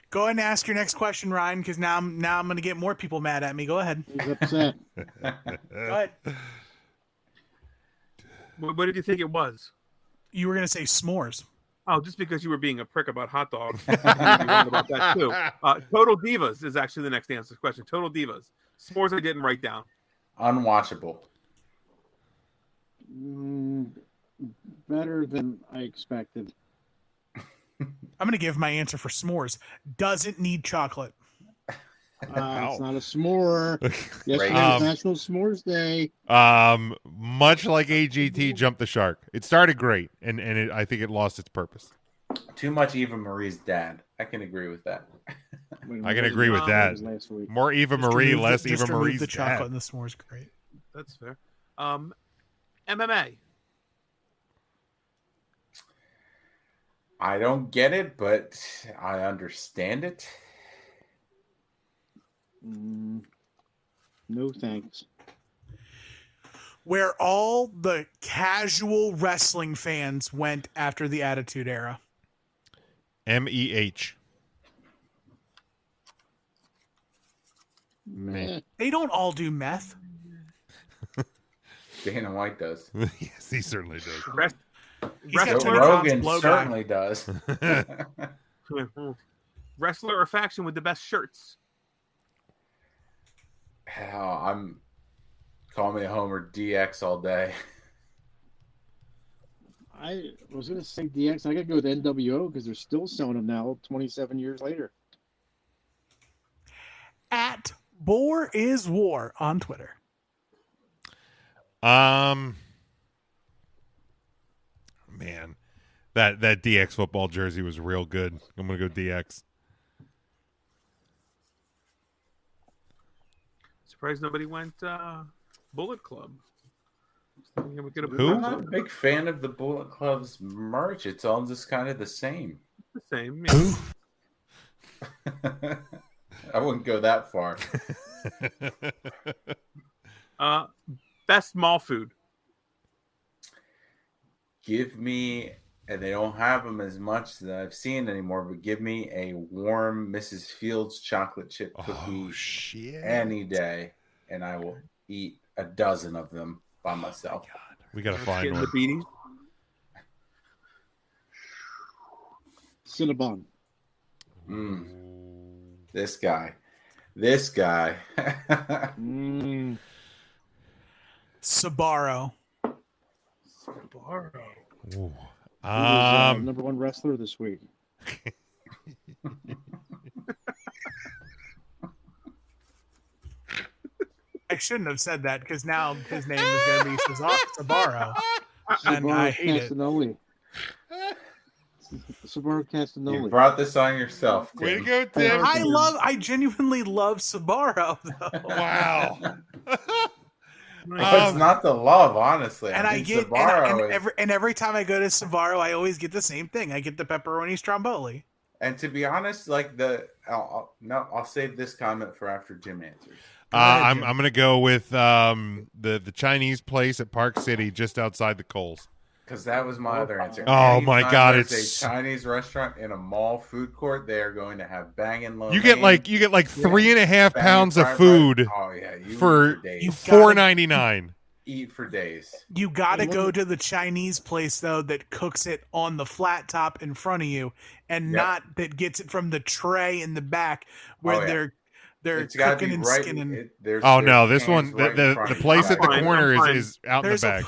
Speaker 4: Go ahead and ask your next question, Ryan, because now I'm going to get more people mad at me. Go ahead.
Speaker 6: He's upset.
Speaker 4: Go ahead.
Speaker 2: What did you think it was?
Speaker 4: You were going to say s'mores.
Speaker 2: Oh, just because you were being a prick about hot dogs. You wrong about that too. Total Divas is actually the next answer question. Total Divas. S'mores I didn't write down.
Speaker 3: Unwatchable.
Speaker 6: Better than I expected.
Speaker 4: I'm going to give my answer for s'mores. Doesn't need chocolate.
Speaker 6: It's not a s'more. Yesterday was National S'mores Day.
Speaker 1: Much like AGT jumped the shark. It started great, and I think it lost its purpose.
Speaker 3: Too much Eva Marie's dad. I can agree with that.
Speaker 1: I can agree with that. More Eva Marie, less Eva Marie's
Speaker 4: the
Speaker 1: dad.
Speaker 4: chocolate and the s'mores, great.
Speaker 2: That's fair. MMA.
Speaker 3: I don't get it, but I understand it.
Speaker 6: No thanks.
Speaker 4: Where all the casual wrestling fans went after the Attitude Era.
Speaker 1: MEH.
Speaker 6: Meh.
Speaker 4: They don't all do meth.
Speaker 3: Dana White does.
Speaker 1: Yes, he certainly does.
Speaker 3: Rogan certainly does.
Speaker 2: Wrestler or faction with the best shirts?
Speaker 3: Hell, I'm call me a homer. DX all day.
Speaker 6: I was going to say DX. I got to go with NWO because they're still selling them now, 27 years later.
Speaker 4: At Boar is War on Twitter.
Speaker 1: Man, that DX football jersey was real good. I'm gonna go DX.
Speaker 2: Surprised nobody went Bullet Club.
Speaker 3: Who? I'm not a big fan of the Bullet Club's merch. It's all just kind of the same.
Speaker 2: The same.
Speaker 3: Who? I wouldn't go that far.
Speaker 2: Best mall food.
Speaker 3: Give me, and they don't have them as much that I've seen anymore, but give me a warm Mrs. Fields chocolate chip cookie any day, and I will eat a dozen of them by myself.
Speaker 1: We got to find one.
Speaker 2: The beaties.
Speaker 6: Cinnabon.
Speaker 3: This guy.
Speaker 4: Sabaro.
Speaker 6: Who was, number one wrestler this week.
Speaker 4: I shouldn't have said that because now his name is going to be Sabaro. And I hate
Speaker 6: Castanoli. Sabaro Castanoli.
Speaker 3: You brought this on yourself, Tim.
Speaker 1: Way to go, Tim.
Speaker 4: I genuinely love Sabaro, though.
Speaker 1: Wow.
Speaker 3: It's not the love, honestly.
Speaker 4: And I get and every time I go to Sbarro, I always get the same thing. I get the pepperoni stromboli.
Speaker 3: And to be honest, like I'll save this comment for after Jim answers.
Speaker 1: I'm gonna go with the Chinese place at Park City, just outside the Coles.
Speaker 3: Because that was my other answer.
Speaker 1: Oh my God!
Speaker 3: It's a Chinese restaurant in a mall food court. They are going to have banging low.
Speaker 1: You get like 3.5 pounds of food.
Speaker 3: Oh yeah,
Speaker 1: for $4.99.
Speaker 3: Eat for days.
Speaker 4: You got to go to the Chinese place though that cooks it on the flat top in front of you, and not that gets it from the tray in the back where they're cooking and skinning.
Speaker 1: No, this one the place at the corner is out in the back.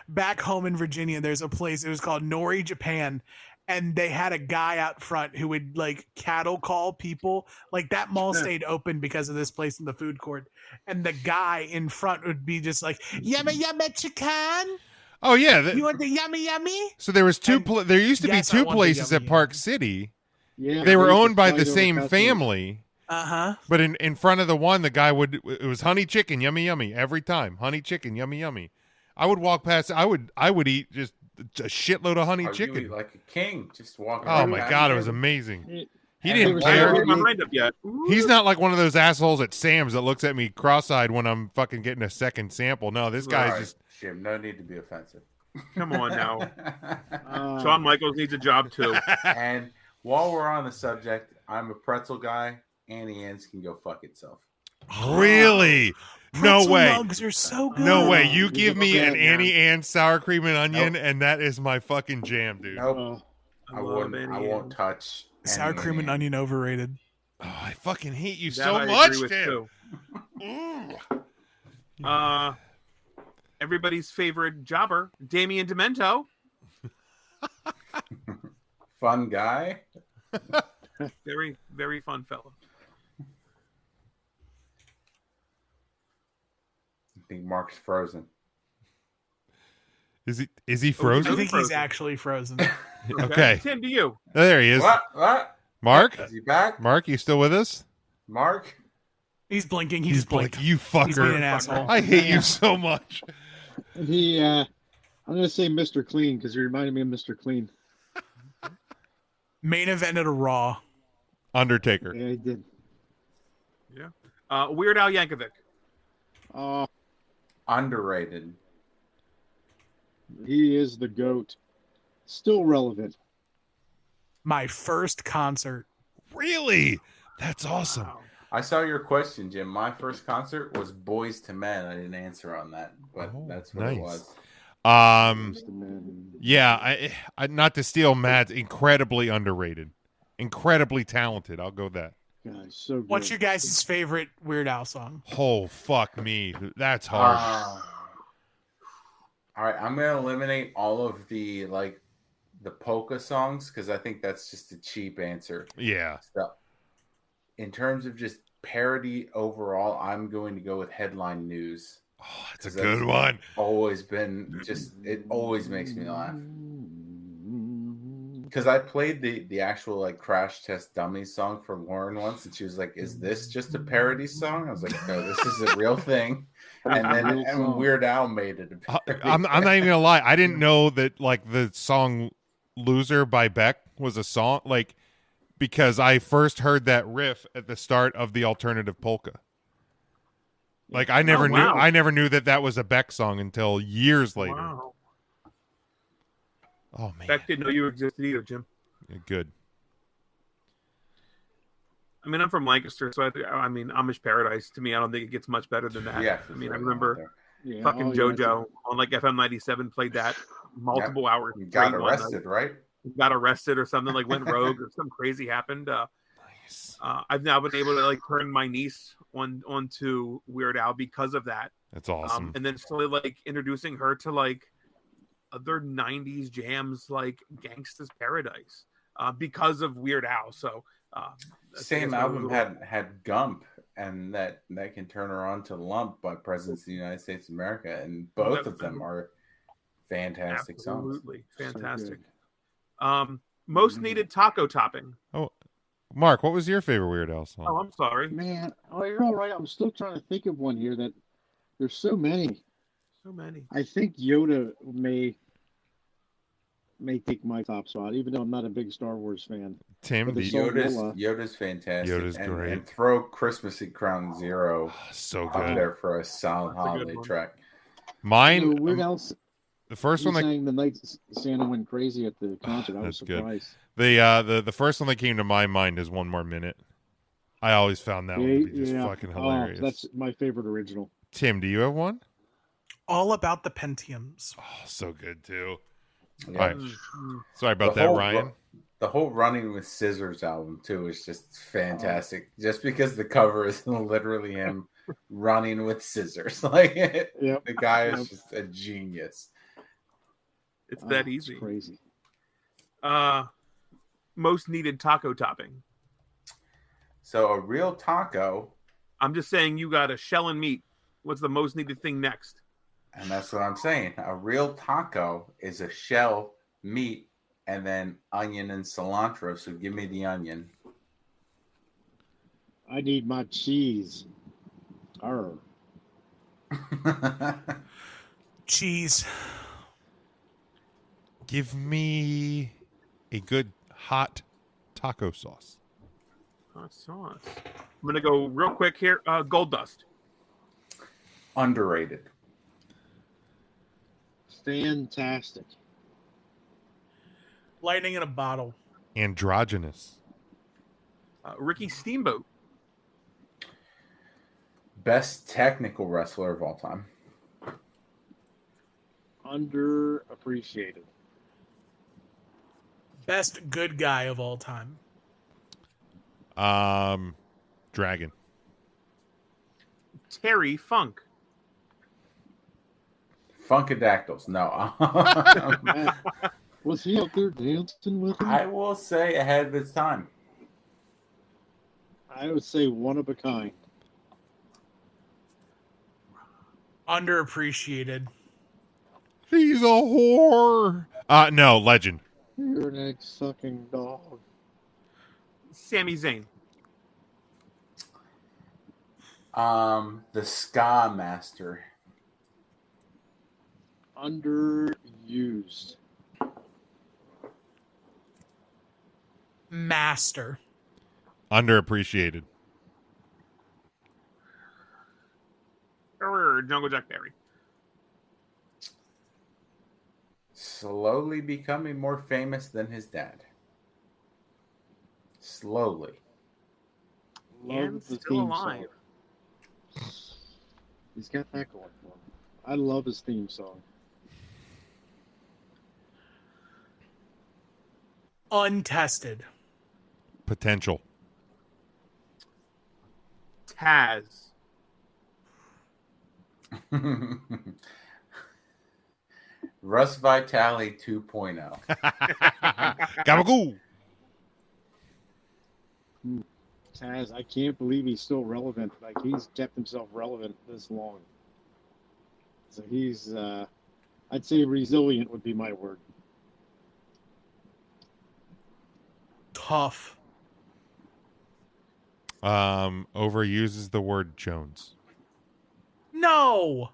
Speaker 4: Back home in Virginia, there's a place. It was called Nori Japan, and they had a guy out front who would like cattle call people. Like that mall stayed open because of this place in the food court, and the guy in front would be just like yummy yummy chicken.
Speaker 1: Oh yeah,
Speaker 4: you want the yummy yummy?
Speaker 1: So there was there used to be two places at Park City. Yeah, they were owned by the same family. But in front of the one, the guy it was honey chicken, yummy yummy every time. Honey chicken, yummy yummy. I would walk past. I would eat just a shitload of honey chicken.
Speaker 3: You eat like a king, just walking.
Speaker 1: Oh my God, it was amazing. He didn't care. He's not like one of those assholes at Sam's that looks at me cross-eyed when I'm fucking getting a second sample. No, this guy's just.
Speaker 3: Jim, no need to be offensive.
Speaker 2: Come on now. Shawn Michaels needs a job too.
Speaker 3: And while we're on the subject, I'm a pretzel guy. Annie Ann's can go fuck itself.
Speaker 1: Really? No way.
Speaker 4: Nugs are so good.
Speaker 1: No way. You give me an Annie Ann sour cream and onion, and that is my fucking jam, dude.
Speaker 3: Nope. I won't touch.
Speaker 4: Sour cream and onion overrated.
Speaker 1: Oh, I fucking hate you so much, Tim.
Speaker 2: Everybody's favorite jobber, Damien Demento.
Speaker 3: Fun guy.
Speaker 2: Very, very fun fellow.
Speaker 3: I think Mark's frozen.
Speaker 1: Is he frozen?
Speaker 4: I think he's actually frozen.
Speaker 1: Okay.
Speaker 2: Tim, to you.
Speaker 1: Oh, there he is.
Speaker 3: What?
Speaker 1: Mark?
Speaker 3: Is he back?
Speaker 1: Mark, you still with us?
Speaker 3: Mark?
Speaker 4: He's blinking. He's blinked.
Speaker 1: You fucker.
Speaker 4: He's being an asshole.
Speaker 1: I hate you so much.
Speaker 6: And I'm going to say Mr. Clean because he reminded me of Mr. Clean.
Speaker 4: Main event at a Raw.
Speaker 1: Undertaker.
Speaker 6: Yeah, he did.
Speaker 2: Yeah. Weird Al Yankovic.
Speaker 3: Underrated.
Speaker 6: He is the GOAT. Still relevant.
Speaker 4: My first concert.
Speaker 1: Really? That's awesome.
Speaker 2: Wow.
Speaker 3: I saw your question, Jim. My first concert was Boys to Men. I didn't answer on that, but that's what it was.
Speaker 1: Yeah, I not to steal Matt, incredibly underrated. Incredibly talented. I'll go that.
Speaker 6: God, so good.
Speaker 4: What's your guys' favorite Weird Al song?
Speaker 1: Oh, fuck me. That's hard.
Speaker 3: All right, I'm going to eliminate all of the polka songs because I think that's just a cheap answer.
Speaker 1: Yeah.
Speaker 3: So, in terms of just parody overall, I'm going to go with Headline News.
Speaker 1: Oh, that's a good one.
Speaker 3: Always been it always makes me laugh. Because I played the actual Crash Test Dummies song for Lauren once, and she was like, "Is this just a parody song?" I was like, "No, this is a real thing." And then Weird Al made it.
Speaker 1: I'm not even gonna lie. I didn't know that the song "Loser" by Beck was a song, because I first heard that riff at the start of the alternative polka. I never knew. I never knew that was a Beck song until years later.
Speaker 2: Wow.
Speaker 1: Oh man,
Speaker 2: Beck didn't know you existed either, Jim.
Speaker 1: Good.
Speaker 2: I mean, I'm from Lancaster, so Amish Paradise. To me, I don't think it gets much better than that.
Speaker 3: Yeah,
Speaker 2: I remember fucking JoJo on FM 97 played that multiple hours.
Speaker 3: You got arrested, right?
Speaker 2: Got arrested or something, went rogue or something crazy happened.
Speaker 1: Nice.
Speaker 2: I've now been able to turn my niece onto Weird Al because of that.
Speaker 1: That's awesome.
Speaker 2: And then slowly introducing her to other 90s jams like Gangsta's Paradise because of Weird Al. So
Speaker 3: same album had Gump, and that can turn her on to Lump by Presidents of the United States of America, and both of them are fantastic songs.
Speaker 2: Absolutely fantastic. Most needed taco topping.
Speaker 1: Oh, Mark, what was your favorite Weird Al song?
Speaker 2: Oh, I'm sorry,
Speaker 6: man. Oh, you're all right. I'm still trying to think of one here that There's so many.
Speaker 2: So many.
Speaker 6: I think Yoda may take my top spot, even though I'm not a big Star Wars fan.
Speaker 1: Tim,
Speaker 6: But the
Speaker 1: the
Speaker 6: song
Speaker 3: Yoda's
Speaker 6: Lola,
Speaker 3: Yoda's fantastic.
Speaker 1: Yoda's great.
Speaker 3: And throw Christmas at Ground Zero
Speaker 1: so
Speaker 3: up
Speaker 1: good.
Speaker 3: there for a solid
Speaker 2: That's a good
Speaker 3: holiday
Speaker 2: one.
Speaker 3: track.
Speaker 1: Mine,
Speaker 6: Weird Al's,
Speaker 1: the first
Speaker 6: he
Speaker 1: one that
Speaker 6: sang the night Santa went crazy at the concert. I was
Speaker 1: That's good.
Speaker 6: surprised.
Speaker 1: the first one that came to my mind is One More Minute. I always found that one to be just fucking hilarious.
Speaker 6: That's my favorite original.
Speaker 1: Tim, do you have one?
Speaker 4: All About the Pentiums.
Speaker 1: Oh, so good too.
Speaker 3: Yeah.
Speaker 1: All right. Sorry about that, Ryan.
Speaker 3: The whole Running with Scissors album too is just fantastic. Just because the cover is literally him running with scissors, like the guy is just a genius.
Speaker 2: It's that easy.
Speaker 6: It's crazy.
Speaker 2: Most needed taco topping.
Speaker 3: So a real taco.
Speaker 2: I'm just saying you got a shell and meat. What's the most needed thing next?
Speaker 3: And that's what I'm saying. A real taco is a shell, meat, and then onion and cilantro. So give me the onion.
Speaker 6: I need my cheese. Arr.
Speaker 4: Cheese.
Speaker 1: Give me a good hot taco sauce.
Speaker 2: Hot sauce. I'm gonna go real quick here. Gold Dust.
Speaker 3: Underrated.
Speaker 6: Fantastic.
Speaker 4: Lightning in a bottle.
Speaker 1: Androgynous.
Speaker 2: Ricky Steamboat.
Speaker 3: Best technical wrestler of all time.
Speaker 6: Underappreciated.
Speaker 4: Best good guy of all time.
Speaker 1: Dragon.
Speaker 2: Terry Funk.
Speaker 3: Funkadactyls. No.
Speaker 6: Was he out there dancing with him?
Speaker 3: I will say ahead of its time.
Speaker 6: I would say one of a kind.
Speaker 4: Underappreciated.
Speaker 1: He's a whore. No, legend.
Speaker 6: You're an egg-sucking dog.
Speaker 2: Sami Zayn.
Speaker 3: The Ska Master.
Speaker 6: Underused.
Speaker 4: Master.
Speaker 1: Underappreciated.
Speaker 2: Jungle Jack Berry.
Speaker 3: Slowly becoming more famous than his dad. Slowly.
Speaker 2: And
Speaker 6: Love the
Speaker 2: still
Speaker 6: theme
Speaker 2: alive.
Speaker 6: song. He's got that going for him. I love his theme song.
Speaker 4: Untested.
Speaker 1: Potential.
Speaker 2: Taz.
Speaker 3: Russ Vitale 2.0.
Speaker 1: Gabagoo.
Speaker 6: Taz, I can't believe he's still relevant. Like, he's kept himself relevant this long. So he's, I'd say resilient would be my word.
Speaker 4: Tough.
Speaker 1: Overuses the word Jones.
Speaker 4: No.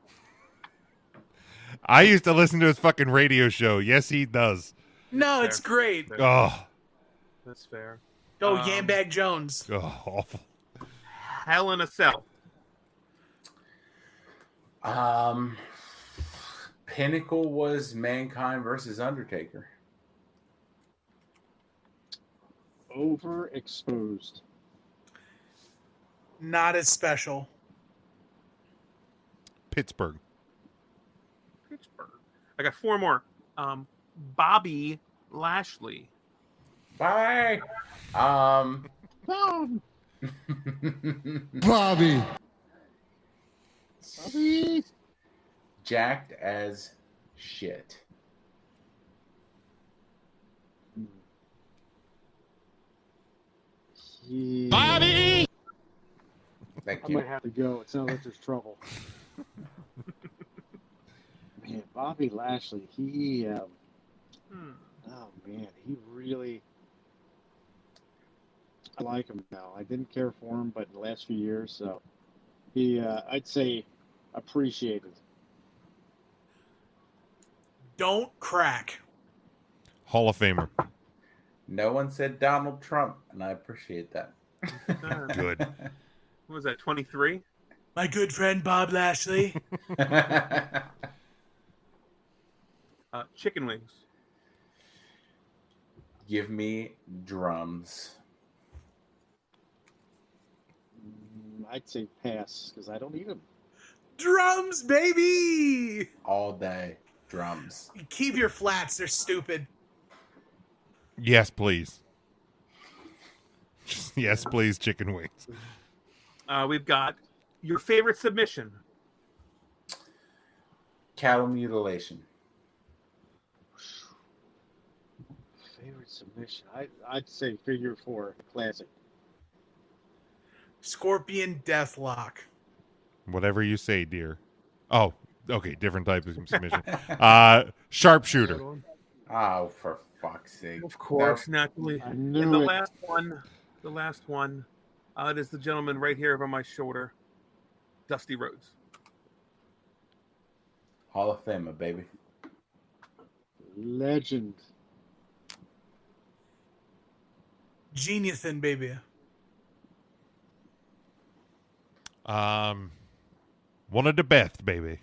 Speaker 1: I used to listen to his fucking radio show. Yes, he does.
Speaker 4: No, it's great.
Speaker 1: Oh.
Speaker 2: That's fair.
Speaker 4: Oh, Yambag Jones.
Speaker 1: Oh, awful.
Speaker 2: Hell in a Cell.
Speaker 3: Pinnacle was Mankind versus Undertaker.
Speaker 6: Overexposed.
Speaker 4: Not as special.
Speaker 1: Pittsburgh.
Speaker 2: I got four more. Bobby Lashley.
Speaker 3: Bye.
Speaker 6: Bobby.
Speaker 7: Bobby.
Speaker 3: Jacked as shit.
Speaker 6: Yeah.
Speaker 7: Bobby.
Speaker 3: Thank
Speaker 6: I
Speaker 3: you.
Speaker 6: might have to go. It sounds like there's trouble. Man, Bobby Lashley, he, oh man, he really, I like him now. I didn't care for him, but the last few years, so he, I'd say appreciated.
Speaker 4: Don't crack.
Speaker 1: Hall of Famer.
Speaker 3: No one said Donald Trump, and I appreciate that.
Speaker 1: Good.
Speaker 2: What was that, 23?
Speaker 4: My good friend Bob Lashley.
Speaker 2: Chicken wings.
Speaker 3: Give me drums.
Speaker 6: I'd say pass because I don't eat them.
Speaker 4: Drums, baby.
Speaker 3: All day. Drums.
Speaker 4: Keep your flats. They're stupid.
Speaker 1: Yes, please. Yes, please, chicken wings.
Speaker 2: We've got your favorite submission.
Speaker 3: Cattle mutilation.
Speaker 6: Favorite submission? I'd say figure 4, classic.
Speaker 4: Scorpion Deathlock.
Speaker 1: Whatever you say, dear. Oh, okay, different type of submission. Sharpshooter.
Speaker 3: Oh, for fuck's sake.
Speaker 2: Of course, naturally.
Speaker 6: I
Speaker 2: And
Speaker 6: knew
Speaker 2: the
Speaker 6: it.
Speaker 2: last one, it is the gentleman right here over my shoulder, Dusty Rhodes.
Speaker 3: Hall of Famer, baby.
Speaker 6: Legend.
Speaker 4: Geniusin, baby.
Speaker 1: One of the best, baby.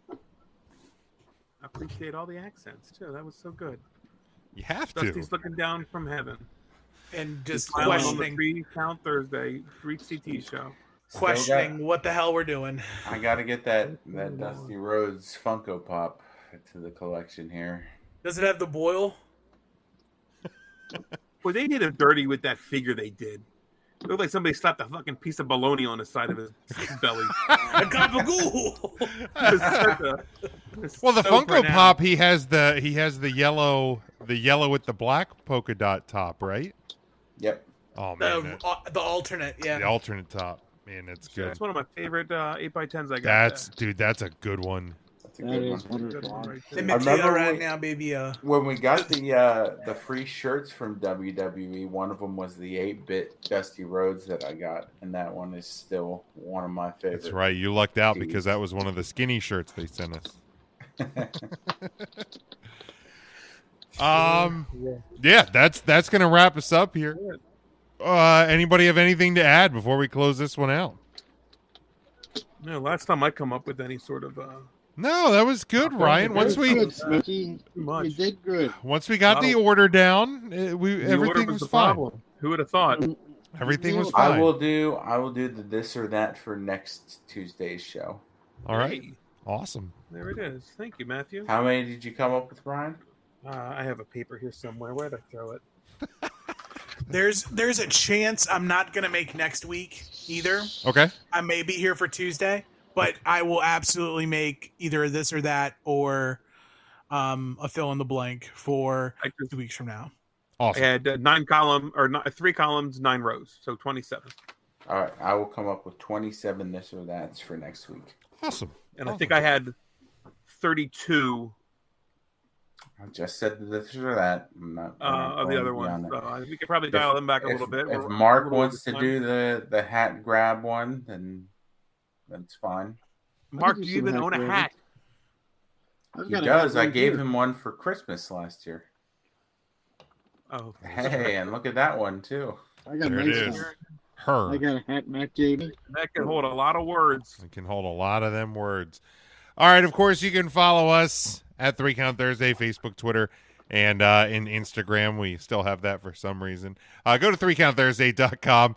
Speaker 2: I appreciate all the accents too. That was so good.
Speaker 1: You have to.
Speaker 2: Dusty's looking down from heaven.
Speaker 4: And just
Speaker 2: Smiling on the
Speaker 4: questioning,
Speaker 2: 3 Count Thursday 3 CT show.
Speaker 4: questioning what the hell we're doing.
Speaker 3: I gotta get that Dusty Rhodes Funko Pop to the collection here.
Speaker 4: Does it have the boil?
Speaker 2: Boy, they did him dirty with that figure they did. It looked like somebody slapped a fucking piece of bologna on the side of his belly.
Speaker 4: A gabagool.
Speaker 1: Well, the Funko Pop, he has the yellow with the black polka dot top, right?
Speaker 3: Yep.
Speaker 1: Oh man,
Speaker 4: The alternate, yeah.
Speaker 1: the alternate top, man, that's good.
Speaker 2: That's one of my favorite 8x10s I got.
Speaker 1: That's a good one.
Speaker 3: That's a
Speaker 6: That
Speaker 3: good
Speaker 6: is
Speaker 3: one.
Speaker 6: wonderful.
Speaker 4: They
Speaker 3: I
Speaker 4: make
Speaker 3: remember
Speaker 4: right
Speaker 3: when-
Speaker 4: now, baby.
Speaker 3: When we got the free shirts from WWE, one of them was the 8-bit Dusty Rhodes that I got, and that one is still one of my favorites.
Speaker 1: That's right. You lucked out because that was one of the skinny shirts they sent us. Yeah, that's gonna wrap us up here. Anybody have anything to add before we close this one out?
Speaker 2: No, last time I come up with any sort of
Speaker 1: No, that was good, Ryan. Once we
Speaker 6: Good, Smokey.
Speaker 2: much.
Speaker 6: You did good.
Speaker 1: once we got the order down, everything was
Speaker 2: the
Speaker 1: fine.
Speaker 2: problem. Who would have thought?
Speaker 1: Everything was
Speaker 3: I
Speaker 1: fine.
Speaker 3: will do the this or that for next Tuesday's show.
Speaker 1: All right,
Speaker 2: Hey,
Speaker 1: awesome.
Speaker 2: there it is. Thank you, Matthew.
Speaker 3: How many did you come up with, Ryan?
Speaker 2: I have a paper here somewhere. Where'd I throw it?
Speaker 4: There's a chance I'm not gonna make next week either.
Speaker 1: Okay.
Speaker 4: I may be here for Tuesday, but I will absolutely make either this or that or a fill in the blank for 2 weeks from now.
Speaker 1: Awesome.
Speaker 2: I had 3 columns, 9 rows, so 27.
Speaker 3: All right, I will come up with 27 this or that's for next week.
Speaker 1: Awesome.
Speaker 2: And I think I had 32
Speaker 3: I just said this or that. I'm not
Speaker 2: of the other ones. So we could probably dial them back a little bit.
Speaker 3: If Mark wants to do the hat grab one, then that's fine.
Speaker 2: Mark, do you even own a hat?
Speaker 3: He does. I gave him one for Christmas last year.
Speaker 2: Oh,
Speaker 3: hey, and look at that one too.
Speaker 6: I got
Speaker 1: There
Speaker 6: a
Speaker 1: it
Speaker 6: nice
Speaker 1: is.
Speaker 6: one.
Speaker 1: Her.
Speaker 6: I got a hat Matt gave me.
Speaker 2: that can hold a lot of words.
Speaker 1: It can hold a lot of them words. All right, of course, you can follow us at 3 Count Thursday, Facebook, Twitter, and in Instagram. We still have that for some reason. Go to 3countthursday.com.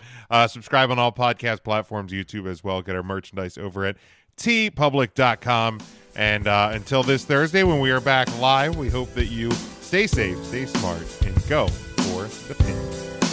Speaker 1: Subscribe on all podcast platforms, YouTube as well. Get our merchandise over at tpublic.com. And until this Thursday, when we are back live, we hope that you stay safe, stay smart, and go for the pins.